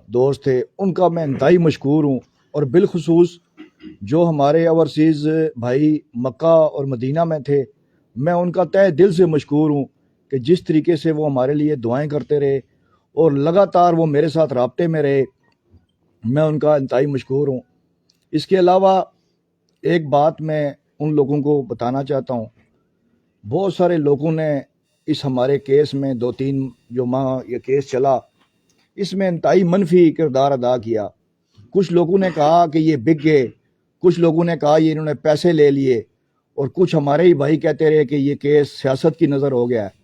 Speaker 5: دوست تھے، ان کا میں انتہائی مشکور ہوں. اور بالخصوص جو ہمارے اوورسیز بھائی مکہ اور مدینہ میں تھے، میں ان کا تہ دل سے مشکور ہوں کہ جس طریقے سے وہ ہمارے لیے دعائیں کرتے رہے اور لگاتار وہ میرے ساتھ رابطے میں رہے، میں ان کا انتہائی مشکور ہوں. اس کے علاوہ ایک بات میں ان لوگوں کو بتانا چاہتا ہوں، بہت سارے لوگوں نے اس ہمارے کیس میں 2-3 جو ماہ یہ کیس چلا، اس میں انتہائی منفی کردار ادا کیا. کچھ لوگوں نے کہا کہ یہ بک گئے، کچھ لوگوں نے کہا یہ انہوں نے پیسے لے لیے، اور کچھ ہمارے ہی بھائی کہتے رہے کہ یہ کیس سیاست کی نظر ہو گیا ہے.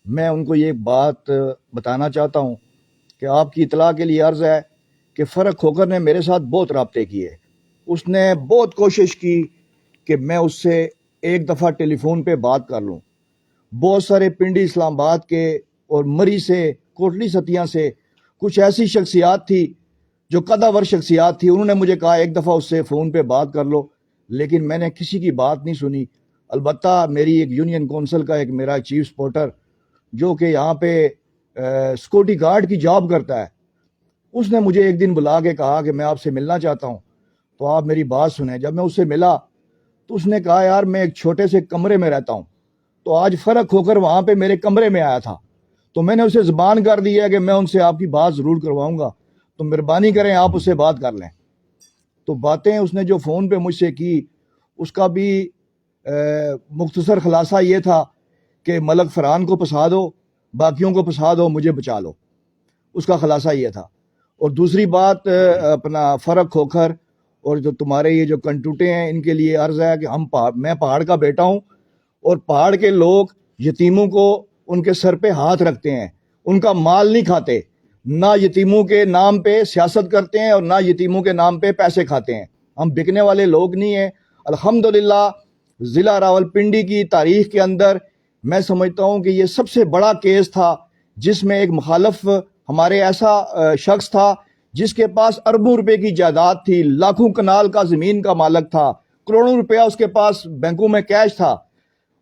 Speaker 5: میں ان کو یہ بات بتانا چاہتا ہوں کہ آپ کی اطلاع کے لیے عرض ہے کہ فرق کھوکھر نے میرے ساتھ بہت رابطے کیے. اس نے بہت کوشش کی کہ میں اس سے ایک دفعہ ٹیلی فون پہ بات کر لوں. بہت سارے پنڈی اسلام آباد کے اور مری سے، کوٹلی ستیاں سے کچھ ایسی شخصیات تھی جو قداور شخصیات تھی، انہوں نے مجھے کہا ایک دفعہ اس سے فون پہ بات کر لو، لیکن میں نے کسی کی بات نہیں سنی. البتہ میری ایک یونین کونسل کا ایک میرا چیف سپورٹر جو کہ یہاں پہ سیکورٹی گارڈ کی جاب کرتا ہے، اس نے مجھے ایک دن بلا کے کہا کہ میں آپ سے ملنا چاہتا ہوں، تو آپ میری بات سنیں. جب میں اس سے ملا تو اس نے کہا یار میں ایک چھوٹے سے کمرے میں رہتا ہوں، تو آج فرق ہو کر وہاں پہ میرے کمرے میں آیا تھا، تو میں نے اسے زبان کر دی ہے کہ میں ان سے آپ کی بات ضرور کرواؤں گا، تو مہربانی کریں آپ اس سے بات کر لیں. تو باتیں اس نے جو فون پہ مجھ سے کی اس کا بھی مختصر خلاصہ یہ تھا کہ ملک فرحان کو پھنسا دو، باقیوں کو پھنسا دو، مجھے بچا لو، اس کا خلاصہ یہ تھا. اور دوسری بات اپنا فرق کھوکھر اور جو تمہارے یہ جو کنٹوٹے ہیں ان کے لیے عرض ہے کہ میں پہاڑ کا بیٹا ہوں، اور پہاڑ کے لوگ یتیموں کو ان کے سر پہ ہاتھ رکھتے ہیں، ان کا مال نہیں کھاتے، نہ یتیموں کے نام پہ سیاست کرتے ہیں اور نہ یتیموں کے نام پہ پیسے کھاتے ہیں. ہم بکنے والے لوگ نہیں ہیں. الحمدللہ ضلع راولپنڈی کی تاریخ کے اندر میں سمجھتا ہوں کہ یہ سب سے بڑا کیس تھا جس میں ایک مخالف ہمارے ایسا شخص تھا جس کے پاس اربوں روپے کی جائیداد تھی، لاکھوں کنال کا زمین کا مالک تھا، کروڑوں روپیہ اس کے پاس بینکوں میں کیش تھا.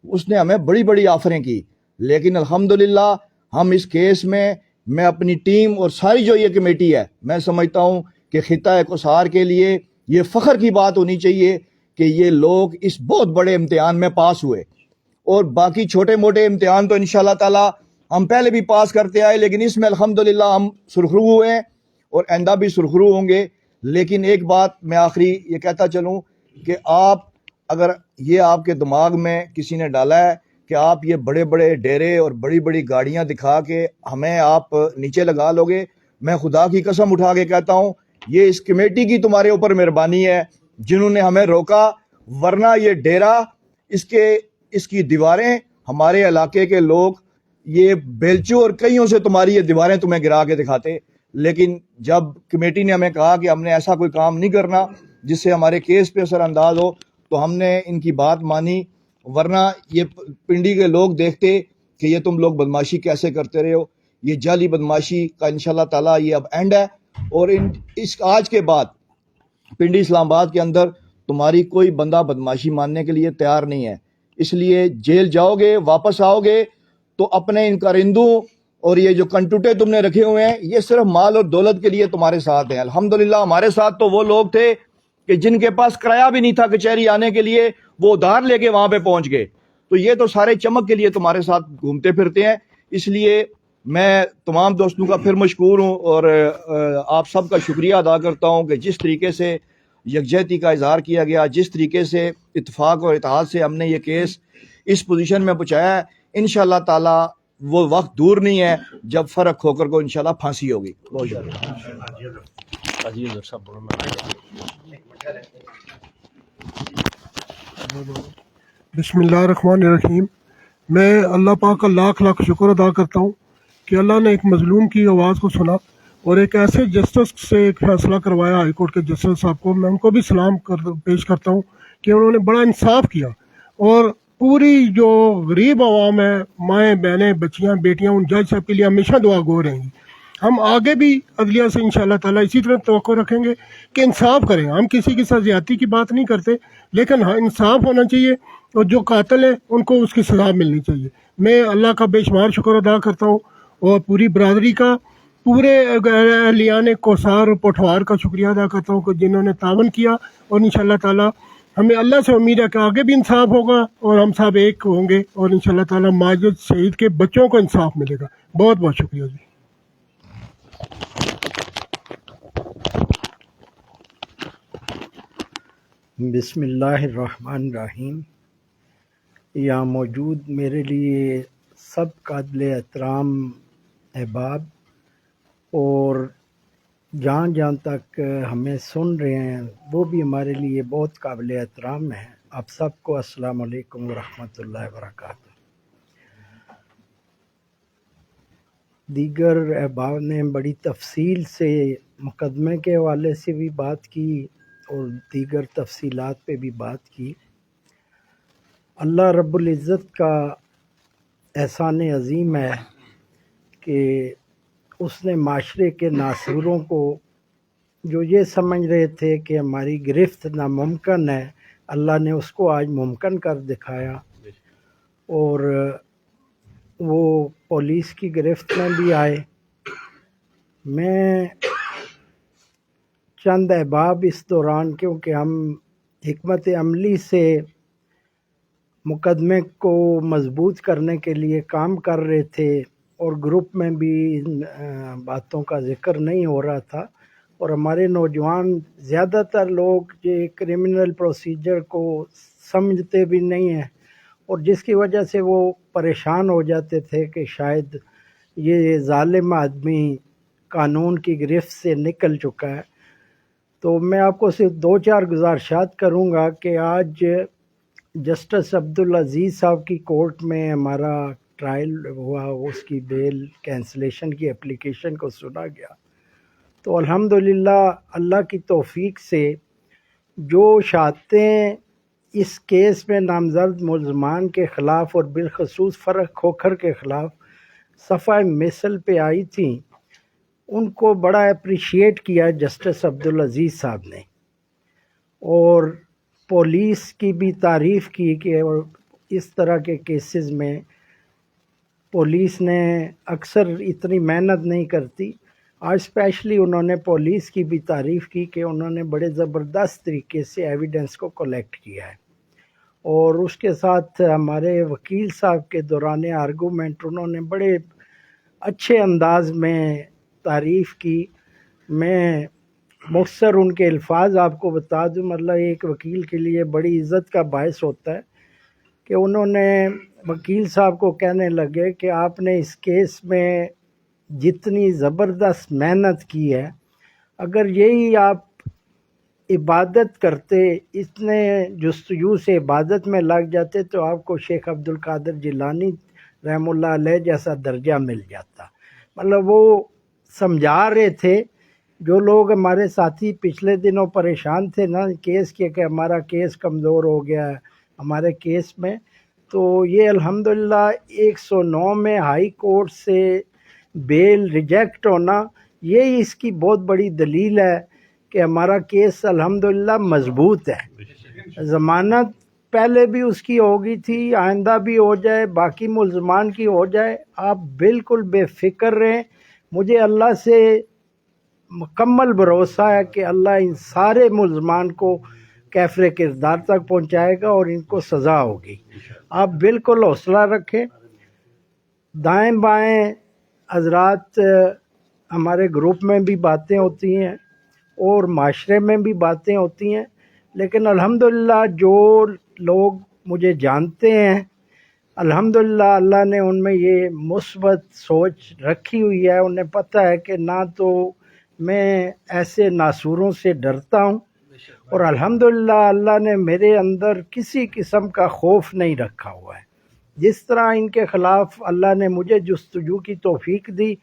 Speaker 5: اس نے ہمیں بڑی بڑی آفریں کی، لیکن الحمدللہ ہم اس کیس میں اپنی ٹیم اور ساری جو یہ کمیٹی ہے، میں سمجھتا ہوں کہ خطہ کوثر کے لیے یہ فخر کی بات ہونی چاہیے کہ یہ لوگ اس بہت بڑے امتحان میں پاس ہوئے. اور باقی چھوٹے موٹے امتحان تو انشاءاللہ تعالی ہم پہلے بھی پاس کرتے آئے، لیکن اس میں الحمدللہ ہم سرخرو ہوئے ہیں اور آئندہ بھی سرخرو ہوں گے. لیکن ایک بات میں آخری یہ کہتا چلوں کہ اگر یہ آپ کے دماغ میں کسی نے ڈالا ہے کہ آپ یہ بڑے بڑے ڈیرے اور بڑی بڑی گاڑیاں دکھا کے ہمیں آپ نیچے لگا لو گے، میں خدا کی قسم اٹھا کے کہتا ہوں یہ اس کمیٹی کی تمہارے اوپر مہربانی ہے جنہوں نے ہمیں روکا، ورنہ یہ ڈیرا اس کی دیواریں ہمارے علاقے کے لوگ یہ بیلچوں اور کئیوں سے تمہاری یہ دیواریں تمہیں گرا کے دکھاتے. لیکن جب کمیٹی نے ہمیں کہا کہ ہم نے ایسا کوئی کام نہیں کرنا جس سے ہمارے کیس پہ اثر انداز ہو، تو ہم نے ان کی بات مانی، ورنہ یہ پنڈی کے لوگ دیکھتے کہ یہ تم لوگ بدماشی کیسے کرتے رہے ہو. یہ جعلی بدماشی کا انشاءاللہ تعالیٰ یہ اب اینڈ ہے، اور اس آج کے بعد پنڈی اسلام آباد کے اندر تمہاری کوئی بندہ بدماشی ماننے کے لیے تیار نہیں ہے. اس لیے جیل جاؤ گے، واپس آؤ گے تو اپنے ان کرندوں اور یہ جو کنٹوٹے تم نے رکھے ہوئے ہیں یہ صرف مال اور دولت کے لیے تمہارے ساتھ ہیں. الحمدللہ ہمارے ساتھ تو وہ لوگ تھے کہ جن کے پاس کرایہ بھی نہیں تھا کچہری آنے کے لیے، وہ ادھار لے کے وہاں پہ پہنچ گئے. تو یہ تو سارے چمک کے لیے تمہارے ساتھ گھومتے پھرتے ہیں. اس لیے میں تمام دوستوں کا پھر مشکور ہوں اور آپ سب کا شکریہ ادا کرتا ہوں کہ جس طریقے سے یکجہتی کا اظہار کیا گیا، جس طریقے سے اتفاق اور اتحاد سے ہم نے یہ کیس اس پوزیشن میں پہنچایا ہے. انشاءاللہ تعالی وہ وقت دور نہیں ہے جب فرق کھوکر کو انشاءاللہ پھانسی ہوگی. بہت شکریہ.
Speaker 6: بسم اللہ الرحمن الرحیم. میں اللہ پاک کا لاکھ لاکھ شکر ادا کرتا ہوں کہ اللہ نے ایک مظلوم کی آواز کو سنا اور ایک ایسے جسٹس سے ایک فیصلہ کروایا ہائی کورٹ کے جسٹس صاحب کو. میں ان کو بھی سلام پیش کرتا ہوں کہ انہوں نے بڑا انصاف کیا اور پوری جو غریب عوام ہے، مائیں بہنیں بچیاں بیٹیاں، ان جج صاحب کے لیے ہمیشہ دعا گو رہیں گی. ہم آگے بھی عدلیہ سے انشاءاللہ تعالیٰ اسی طرح توقع رکھیں گے کہ انصاف کریں. ہم کسی کے ساتھ زیادتی کی بات نہیں کرتے، لیکن ہاں انصاف ہونا چاہیے اور جو قاتل ہیں ان کو اس کی سزا ملنی چاہیے. میں اللہ کا بے شمار شکر ادا کرتا ہوں اور پوری برادری کا، پورے اہلیان کوثر اور پٹھوار کا شکریہ ادا کرتا ہوں کہ جنہوں نے تعاون کیا. اور انشاءاللہ تعالیٰ ہمیں اللہ سے امید ہے کہ آگے بھی انصاف ہوگا اور ہم سب ایک ہوں گے اور انشاءاللہ تعالیٰ ماجد شہید کے بچوں کو انصاف ملے گا. بہت بہت شکریہ جی.
Speaker 7: بسم اللہ الرحمن الرحیم. یہاں موجود میرے لیے سب قابل احترام احباب اور جہاں جہاں تک ہمیں سن رہے ہیں وہ بھی ہمارے لیے بہت قابل احترام ہیں. آپ سب کو السلام علیکم ورحمۃ اللہ وبرکاتہ. دیگر احباب نے بڑی تفصیل سے مقدمے کے حوالے سے بھی بات کی اور دیگر تفصیلات پہ بھی بات کی. اللہ رب العزت کا احسان عظیم ہے کہ اس نے معاشرے کے ناصروں کو جو یہ سمجھ رہے تھے کہ ہماری گرفت ناممکن ہے، اللہ نے اس کو آج ممکن کر دکھایا اور وہ پولیس کی گرفت میں بھی آئے. میں چند احباب اس دوران، کیونکہ ہم حکمت عملی سے مقدمے کو مضبوط کرنے کے لیے کام کر رہے تھے اور گروپ میں بھی ان باتوں کا ذکر نہیں ہو رہا تھا، اور ہمارے نوجوان زیادہ تر لوگ یہ کرمنل پروسیجر کو سمجھتے بھی نہیں ہیں اور جس کی وجہ سے وہ پریشان ہو جاتے تھے کہ شاید یہ ظالم آدمی قانون کی گرفت سے نکل چکا ہے. تو میں آپ کو صرف 2-4 گزارشات کروں گا کہ آج جسٹس عبدالعزیز صاحب کی کورٹ میں ہمارا ٹرائل ہوا، اس کی بیل کینسلیشن کی اپلیکیشن کو سنا گیا. تو الحمدللہ اللہ کی توفیق سے جو شہادتیں اس کیس میں نامزد ملزمان کے خلاف اور بالخصوص فرح کھوکھر کے خلاف صفحہ مثل پہ آئی تھیں، ان کو بڑا اپریشیٹ کیا جسٹس عبدالعزیز صاحب نے، اور پولیس کی بھی تعریف کی کہ اس طرح کے کیسز میں پولیس نے اکثر اتنی محنت نہیں کرتی۔ آج اسپیشلی انہوں نے پولیس کی بھی تعریف کی کہ انہوں نے بڑے زبردست طریقے سے ایویڈنس کو کلیکٹ کیا ہے، اور اس کے ساتھ ہمارے وکیل صاحب کے دوران آرگومنٹ انہوں نے بڑے اچھے انداز میں تعریف کی۔ میں مختصر ان کے الفاظ آپ کو بتا دوں، مطلب ایک وکیل کے لیے بڑی عزت کا باعث ہوتا ہے کہ انہوں نے وکیل صاحب کو کہنے لگے کہ آپ نے اس کیس میں جتنی زبردست محنت کی ہے، اگر یہی آپ عبادت کرتے، اتنے جستجو سے عبادت میں لگ جاتے، تو آپ کو شیخ عبد القادر جیلانی رحمہ اللہ علیہ جیسا درجہ مل جاتا۔ مطلب وہ سمجھا رہے تھے جو لوگ ہمارے ساتھی پچھلے دنوں پریشان تھے نا کیس کے کہ ہمارا کیس کمزور ہو گیا ہے ہمارے کیس میں، تو یہ الحمدللہ 109 میں ہائی کورٹ سے بیل ریجیکٹ ہونا، یہی اس کی بہت بڑی دلیل ہے کہ ہمارا کیس الحمدللہ مضبوط ہے۔ ضمانت پہلے بھی اس کی ہو گئی تھی، آئندہ بھی ہو جائے، باقی ملزمان کی ہو جائے، آپ بالکل بے فکر رہیں۔ مجھے اللہ سے مکمل بھروسہ ہے کہ اللہ ان سارے ملزمان کو کیفر کردار تک پہنچائے گا اور ان کو سزا ہوگی۔ آپ بالکل حوصلہ رکھیں۔ دائیں بائیں حضرات ہمارے گروپ میں بھی باتیں ہوتی ہیں اور معاشرے میں بھی باتیں ہوتی ہیں، لیکن الحمدللہ جو لوگ مجھے جانتے ہیں، الحمدللہ اللہ نے ان میں یہ مثبت سوچ رکھی ہوئی ہے۔ انہیں پتہ ہے کہ نہ تو میں ایسے ناسوروں سے ڈرتا ہوں، اور الحمدللہ اللہ نے میرے اندر کسی قسم کا خوف نہیں رکھا ہوا ہے۔ جس طرح ان کے خلاف اللہ نے مجھے جستجو کی توفیق دی،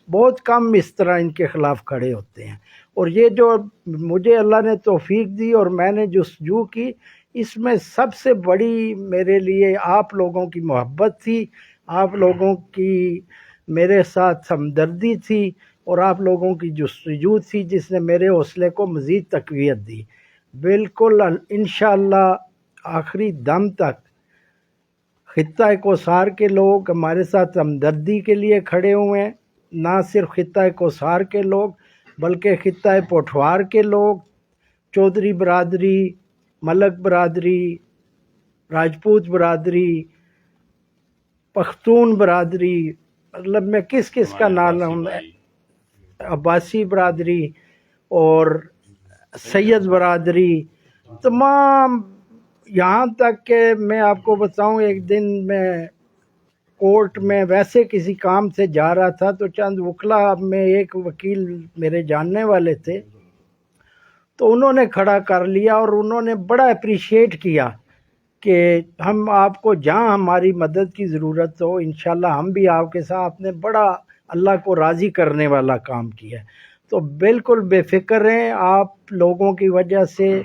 Speaker 7: بہت کم اس طرح ان کے خلاف کھڑے ہوتے ہیں، اور یہ جو مجھے اللہ نے توفیق دی اور میں نے جستجو کی، اس میں سب سے بڑی میرے لیے آپ لوگوں کی محبت تھی، آپ لوگوں کی میرے ساتھ ہمدردی تھی، اور آپ لوگوں کی جستجو تھی جس نے میرے حوصلے کو مزید تقویت دی۔ بالکل انشاءاللہ آخری دم تک خطہ کوثار کے لوگ ہمارے ساتھ ہمدردی کے لیے کھڑے ہوئے ہیں، نہ صرف خطہ کوثار کے لوگ بلکہ خطہ پوٹھوار کے لوگ، چودھری برادری، ملک برادری، راجپوت برادری، پختون برادری، مطلب میں کس کس کا نام لوں، عباسی برادری اور سید برادری، تمام، یہاں تک کہ میں آپ کو بتاؤں، ایک دن میں کورٹ میں ویسے کسی کام سے جا رہا تھا تو چند وکلا میں ایک وکیل میرے جاننے والے تھے، تو انہوں نے کھڑا کر لیا اور انہوں نے بڑا اپریشیٹ کیا کہ ہم آپ کو جہاں ہماری مدد کی ضرورت ہو انشاءاللہ ہم بھی آپ کے ساتھ، آپ نے بڑا اللہ کو راضی کرنے والا کام کیا ہے۔ تو بالکل بے فکر رہیں، آپ لوگوں کی وجہ سے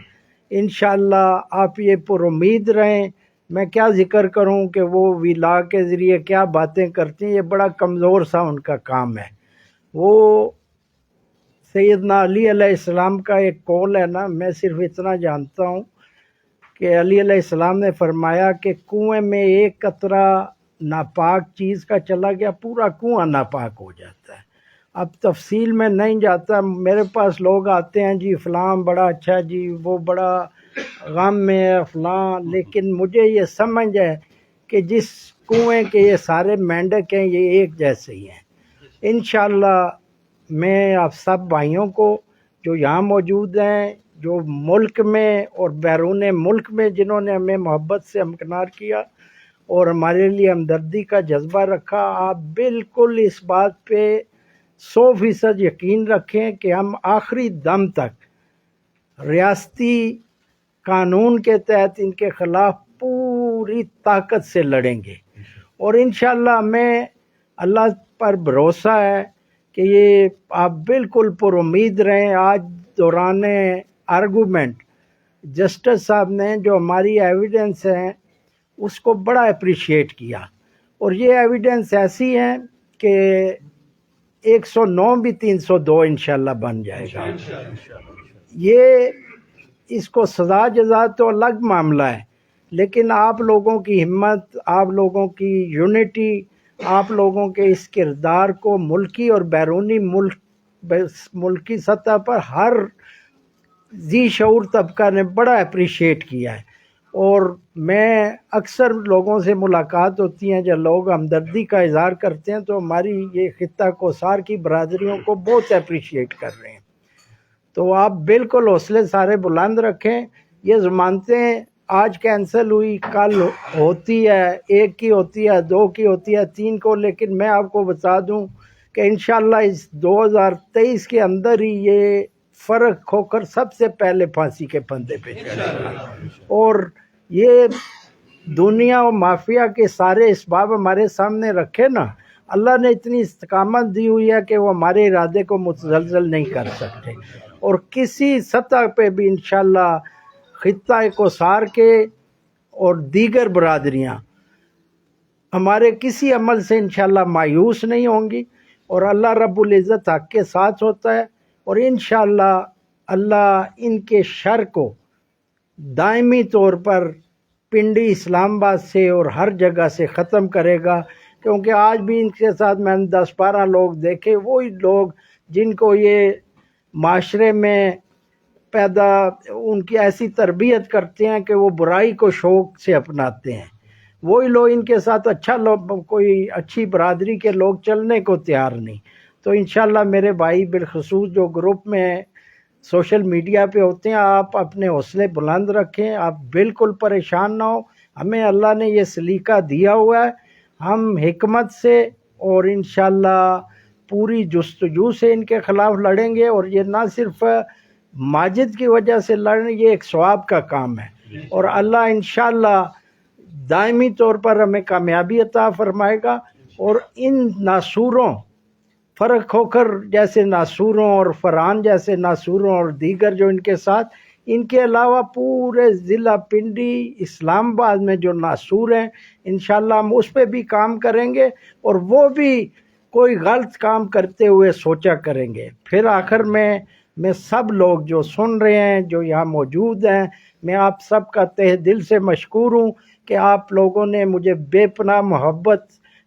Speaker 7: انشاءاللہ آپ یہ پر امید رہیں۔ میں کیا ذکر کروں کہ وہ ولا کے ذریعے کیا باتیں کرتی ہیں، یہ بڑا کمزور سا ان کا کام ہے۔ وہ سیدنا علی علیہ السلام کا ایک قول ہے نا، میں صرف اتنا جانتا ہوں کہ علی علیہ السلام نے فرمایا کہ کنویں میں ایک قطرہ ناپاک چیز کا چلا گیا، پورا کنواں ناپاک ہو جاتا ہے۔ اب تفصیل میں نہیں جاتا، میرے پاس لوگ آتے ہیں جی فلاں بڑا اچھا، جی وہ بڑا غم میں ہے فلاں، لیکن مجھے یہ سمجھ ہے کہ جس کنویں کے یہ سارے مینڈک ہیں یہ ایک جیسے ہی ہیں۔ انشاءاللہ میں آپ سب بھائیوں کو جو یہاں موجود ہیں، جو ملک میں اور بیرون ملک میں جنہوں نے ہمیں محبت سے ہمکنار کیا اور ہمارے لیے ہمدردی کا جذبہ رکھا، آپ بالکل اس بات پہ 100% یقین رکھیں کہ ہم آخری دم تک ریاستی قانون کے تحت ان کے خلاف پوری طاقت سے لڑیں گے، اور انشاءاللہ ہمیں اللہ پر بھروسہ ہے کہ یہ آپ بالکل پر امید رہیں۔ آج دوران آرگومنٹ جسٹس صاحب نے جو ہماری ایویڈنس ہیں اس کو بڑا اپریشیٹ کیا، اور یہ ایویڈنس ایسی ہیں کہ 109 بھی 302 انشاءاللہ بن جائے گا۔ یہ اس کو سزا جزا تو الگ معاملہ ہے، لیکن آپ لوگوں کی ہمت، آپ لوگوں کی یونٹی، آپ لوگوں کے اس کردار کو ملکی اور بیرونی ملکی سطح پر ہر ذی شعور طبقہ نے بڑا اپریشیٹ کیا ہے۔ اور میں اکثر لوگوں سے ملاقات ہوتی ہیں، جب لوگ ہمدردی کا اظہار کرتے ہیں تو ہماری یہ خطہ کوسار کی برادریوں کو بہت اپریشیٹ کر رہے ہیں۔ تو آپ بالکل حوصلے سارے بلند رکھیں۔ یہ ضمانتیں آج کینسل ہوئی، کل ہوتی ہے، 1 کی ہوتی ہے، 2 کی ہوتی ہے، 3 کو، لیکن میں آپ کو بتا دوں کہ انشاءاللہ اس 2023 کے اندر ہی یہ فرق کھوکھر سب سے پہلے پھانسی کے پھندے پہ چڑھے گا، اور یہ دنیا و مافیا کے سارے اسباب ہمارے سامنے رکھے نا، اللہ نے اتنی استقامت دی ہوئی ہے کہ وہ ہمارے ارادے کو متزلزل نہیں کر سکتے، اور کسی سطح پہ بھی انشاءاللہ خطہ کوسار کے اور دیگر برادریاں ہمارے کسی عمل سے انشاءاللہ مایوس نہیں ہوں گی، اور اللہ رب العزت حق کے ساتھ ہوتا ہے، اور انشاءاللہ اللہ ان کے شر کو دائمی طور پر پنڈی اسلام آباد سے اور ہر جگہ سے ختم کرے گا، کیونکہ آج بھی ان کے ساتھ میں نے 10-12 لوگ دیکھے، وہی لوگ جن کو یہ معاشرے میں پیدا ان کی ایسی تربیت کرتے ہیں کہ وہ برائی کو شوق سے اپناتے ہیں، وہی لوگ ان کے ساتھ کوئی اچھی برادری کے لوگ چلنے کو تیار نہیں۔ تو انشاءاللہ میرے بھائی بالخصوص جو گروپ میں سوشل میڈیا پہ ہوتے ہیں، آپ اپنے حوصلے بلند رکھیں، آپ بالکل پریشان نہ ہو، ہمیں اللہ نے یہ سلیقہ دیا ہوا ہے، ہم حکمت سے اور انشاءاللہ پوری جستجو سے ان کے خلاف لڑیں گے، اور یہ نہ صرف ماجد کی وجہ سے لڑیں، یہ ایک ثواب کا کام ہے، اور اللہ انشاءاللہ دائمی طور پر ہمیں کامیابی عطا فرمائے گا، اور ان ناسوروں فرق کھوکھر جیسے ناسوروں اور فرحان جیسے ناسوروں اور دیگر جو ان کے ساتھ، ان کے علاوہ پورے ضلع پنڈی اسلام آباد میں جو ناسور ہیں انشاءاللہ ہم اس پہ بھی کام کریں گے، اور وہ بھی کوئی غلط کام کرتے ہوئے سوچا کریں گے۔ پھر آخر میں سب لوگ جو سن رہے ہیں، جو یہاں موجود ہیں، میں آپ سب کا تہ دل سے مشکور ہوں کہ آپ لوگوں نے مجھے بے پناہ محبت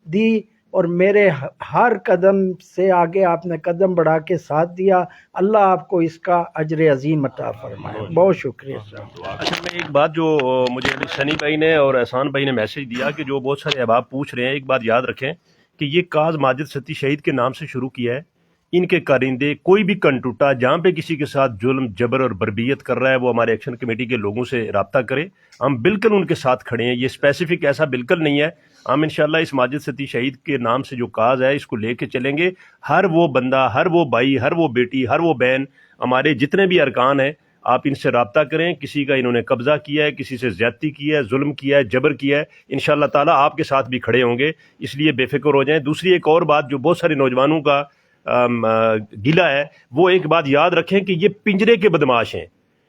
Speaker 7: دی، اور میرے ہر قدم سے آگے آپ نے قدم بڑھا کے ساتھ دیا۔ اللہ آپ کو اس کا اجر عظیم عطا فرمائے۔ بہت شکریہ صاحب۔
Speaker 1: اچھا، میں ایک بات جو مجھے ابھی سنی بھائی نے اور احسان بھائی نے میسج دیا کہ جو بہت سارے احباب پوچھ رہے ہیں، ایک بات یاد رکھیں کہ یہ کاز ماجد ستی شہید کے نام سے شروع کیا ہے۔ ان کے کارندے کوئی بھی کنٹوٹا جہاں پہ کسی کے ساتھ ظلم جبر اور بربیت کر رہا ہے، وہ ہمارے ایکشن کمیٹی کے لوگوں سے رابطہ کرے، ہم بالکل ان کے ساتھ کھڑے ہیں۔ یہ اسپیسیفک ایسا بالکل نہیں ہے، ہم انشاءاللہ اس ماجد ستی شہید کے نام سے جو کاز ہے اس کو لے کے چلیں گے۔ ہر وہ بندہ، ہر وہ بھائی، ہر وہ بیٹی، ہر وہ بہن، ہمارے جتنے بھی ارکان ہیں، آپ ان سے رابطہ کریں۔ کسی کا انہوں نے قبضہ کیا ہے، کسی سے زیادتی کیا ہے، ظلم کیا ہے، جبر کیا ہے، انشاءاللہ تعالیٰ آپ کے ساتھ بھی کھڑے ہوں گے، اس لیے بے فکر ہو جائیں۔ دوسری ایک اور بات جو بہت سارے نوجوانوں کا گلہ ہے، وہ ایک بات یاد رکھیں کہ یہ پنجرے کے بدماش ہیں۔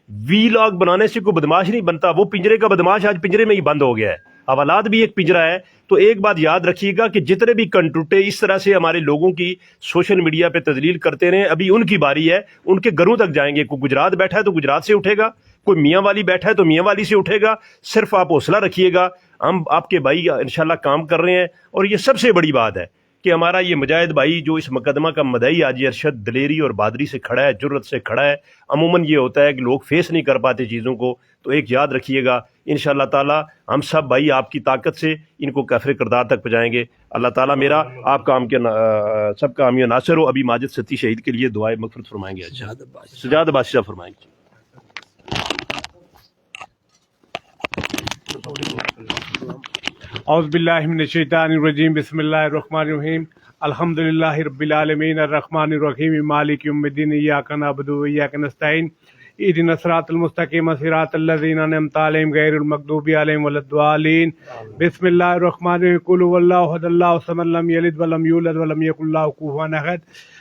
Speaker 1: وی لاگ بنانے سے کوئی بدماش نہیں بنتا، وہ پنجرے کا بدماش آج پنجرے میں ہی بند ہو گیا ہے۔ حوالات بھی ایک پنجرہ ہے۔ تو ایک بات یاد رکھیے گا کہ جتنے بھی کنٹوٹے اس طرح سے ہمارے لوگوں کی سوشل میڈیا پہ تذلیل کرتے رہے، ابھی ان کی باری ہے، ان کے گھروں تک جائیں گے۔ کوئی گجرات بیٹھا ہے تو گجرات سے اٹھے گا، کوئی میاں والی بیٹھا ہے تو میاں والی سے اٹھے گا۔ صرف آپ حوصلہ رکھیے گا، ہم آپ کے بھائی انشاءاللہ کام کر رہے ہیں۔ اور یہ سب سے بڑی بات ہے کہ ہمارا یہ مجاہد بھائی جو اس مقدمہ کا مدعی حاجی ارشد دلیری اور بہادری سے کھڑا ہے، جرت سے کھڑا ہے۔ عموماً یہ ہوتا ہے کہ لوگ فیس نہیں کر پاتے چیزوں کو، تو ایک یاد رکھیے گا، انشاءاللہ تعالی ہم سب بھائی آپ کی طاقت سے ان کو کافر کردار تک پہنچائیں گے۔ اللہ تعالیٰ میرا آپ کا سب کا حامی و ناصر ہو۔ ابھی ماجد ستی شہید کے لیے دعائے مغفرت فرمائیں گے۔ سجاد بادشاہ فرمائیں گے۔
Speaker 3: اعوذ باللہ من الشیطان الرجیم، بسم اللہ الرحمن الرحیم، الحمد للہ رب العالمین الرحمن الرحیم مالک یوم الدین، ایاک نعبد و ایاک نستعین، اہدنا الصراط المستقیم صراط الذین انعمت علیہم غیر المغضوب علیہم ولا الضالین۔ بسم اللہ الرحمن الرحیم، قل هو اللہ احد اللہ الصمد لم یلد ولم یولد ولم یکن لہ کفوا احد۔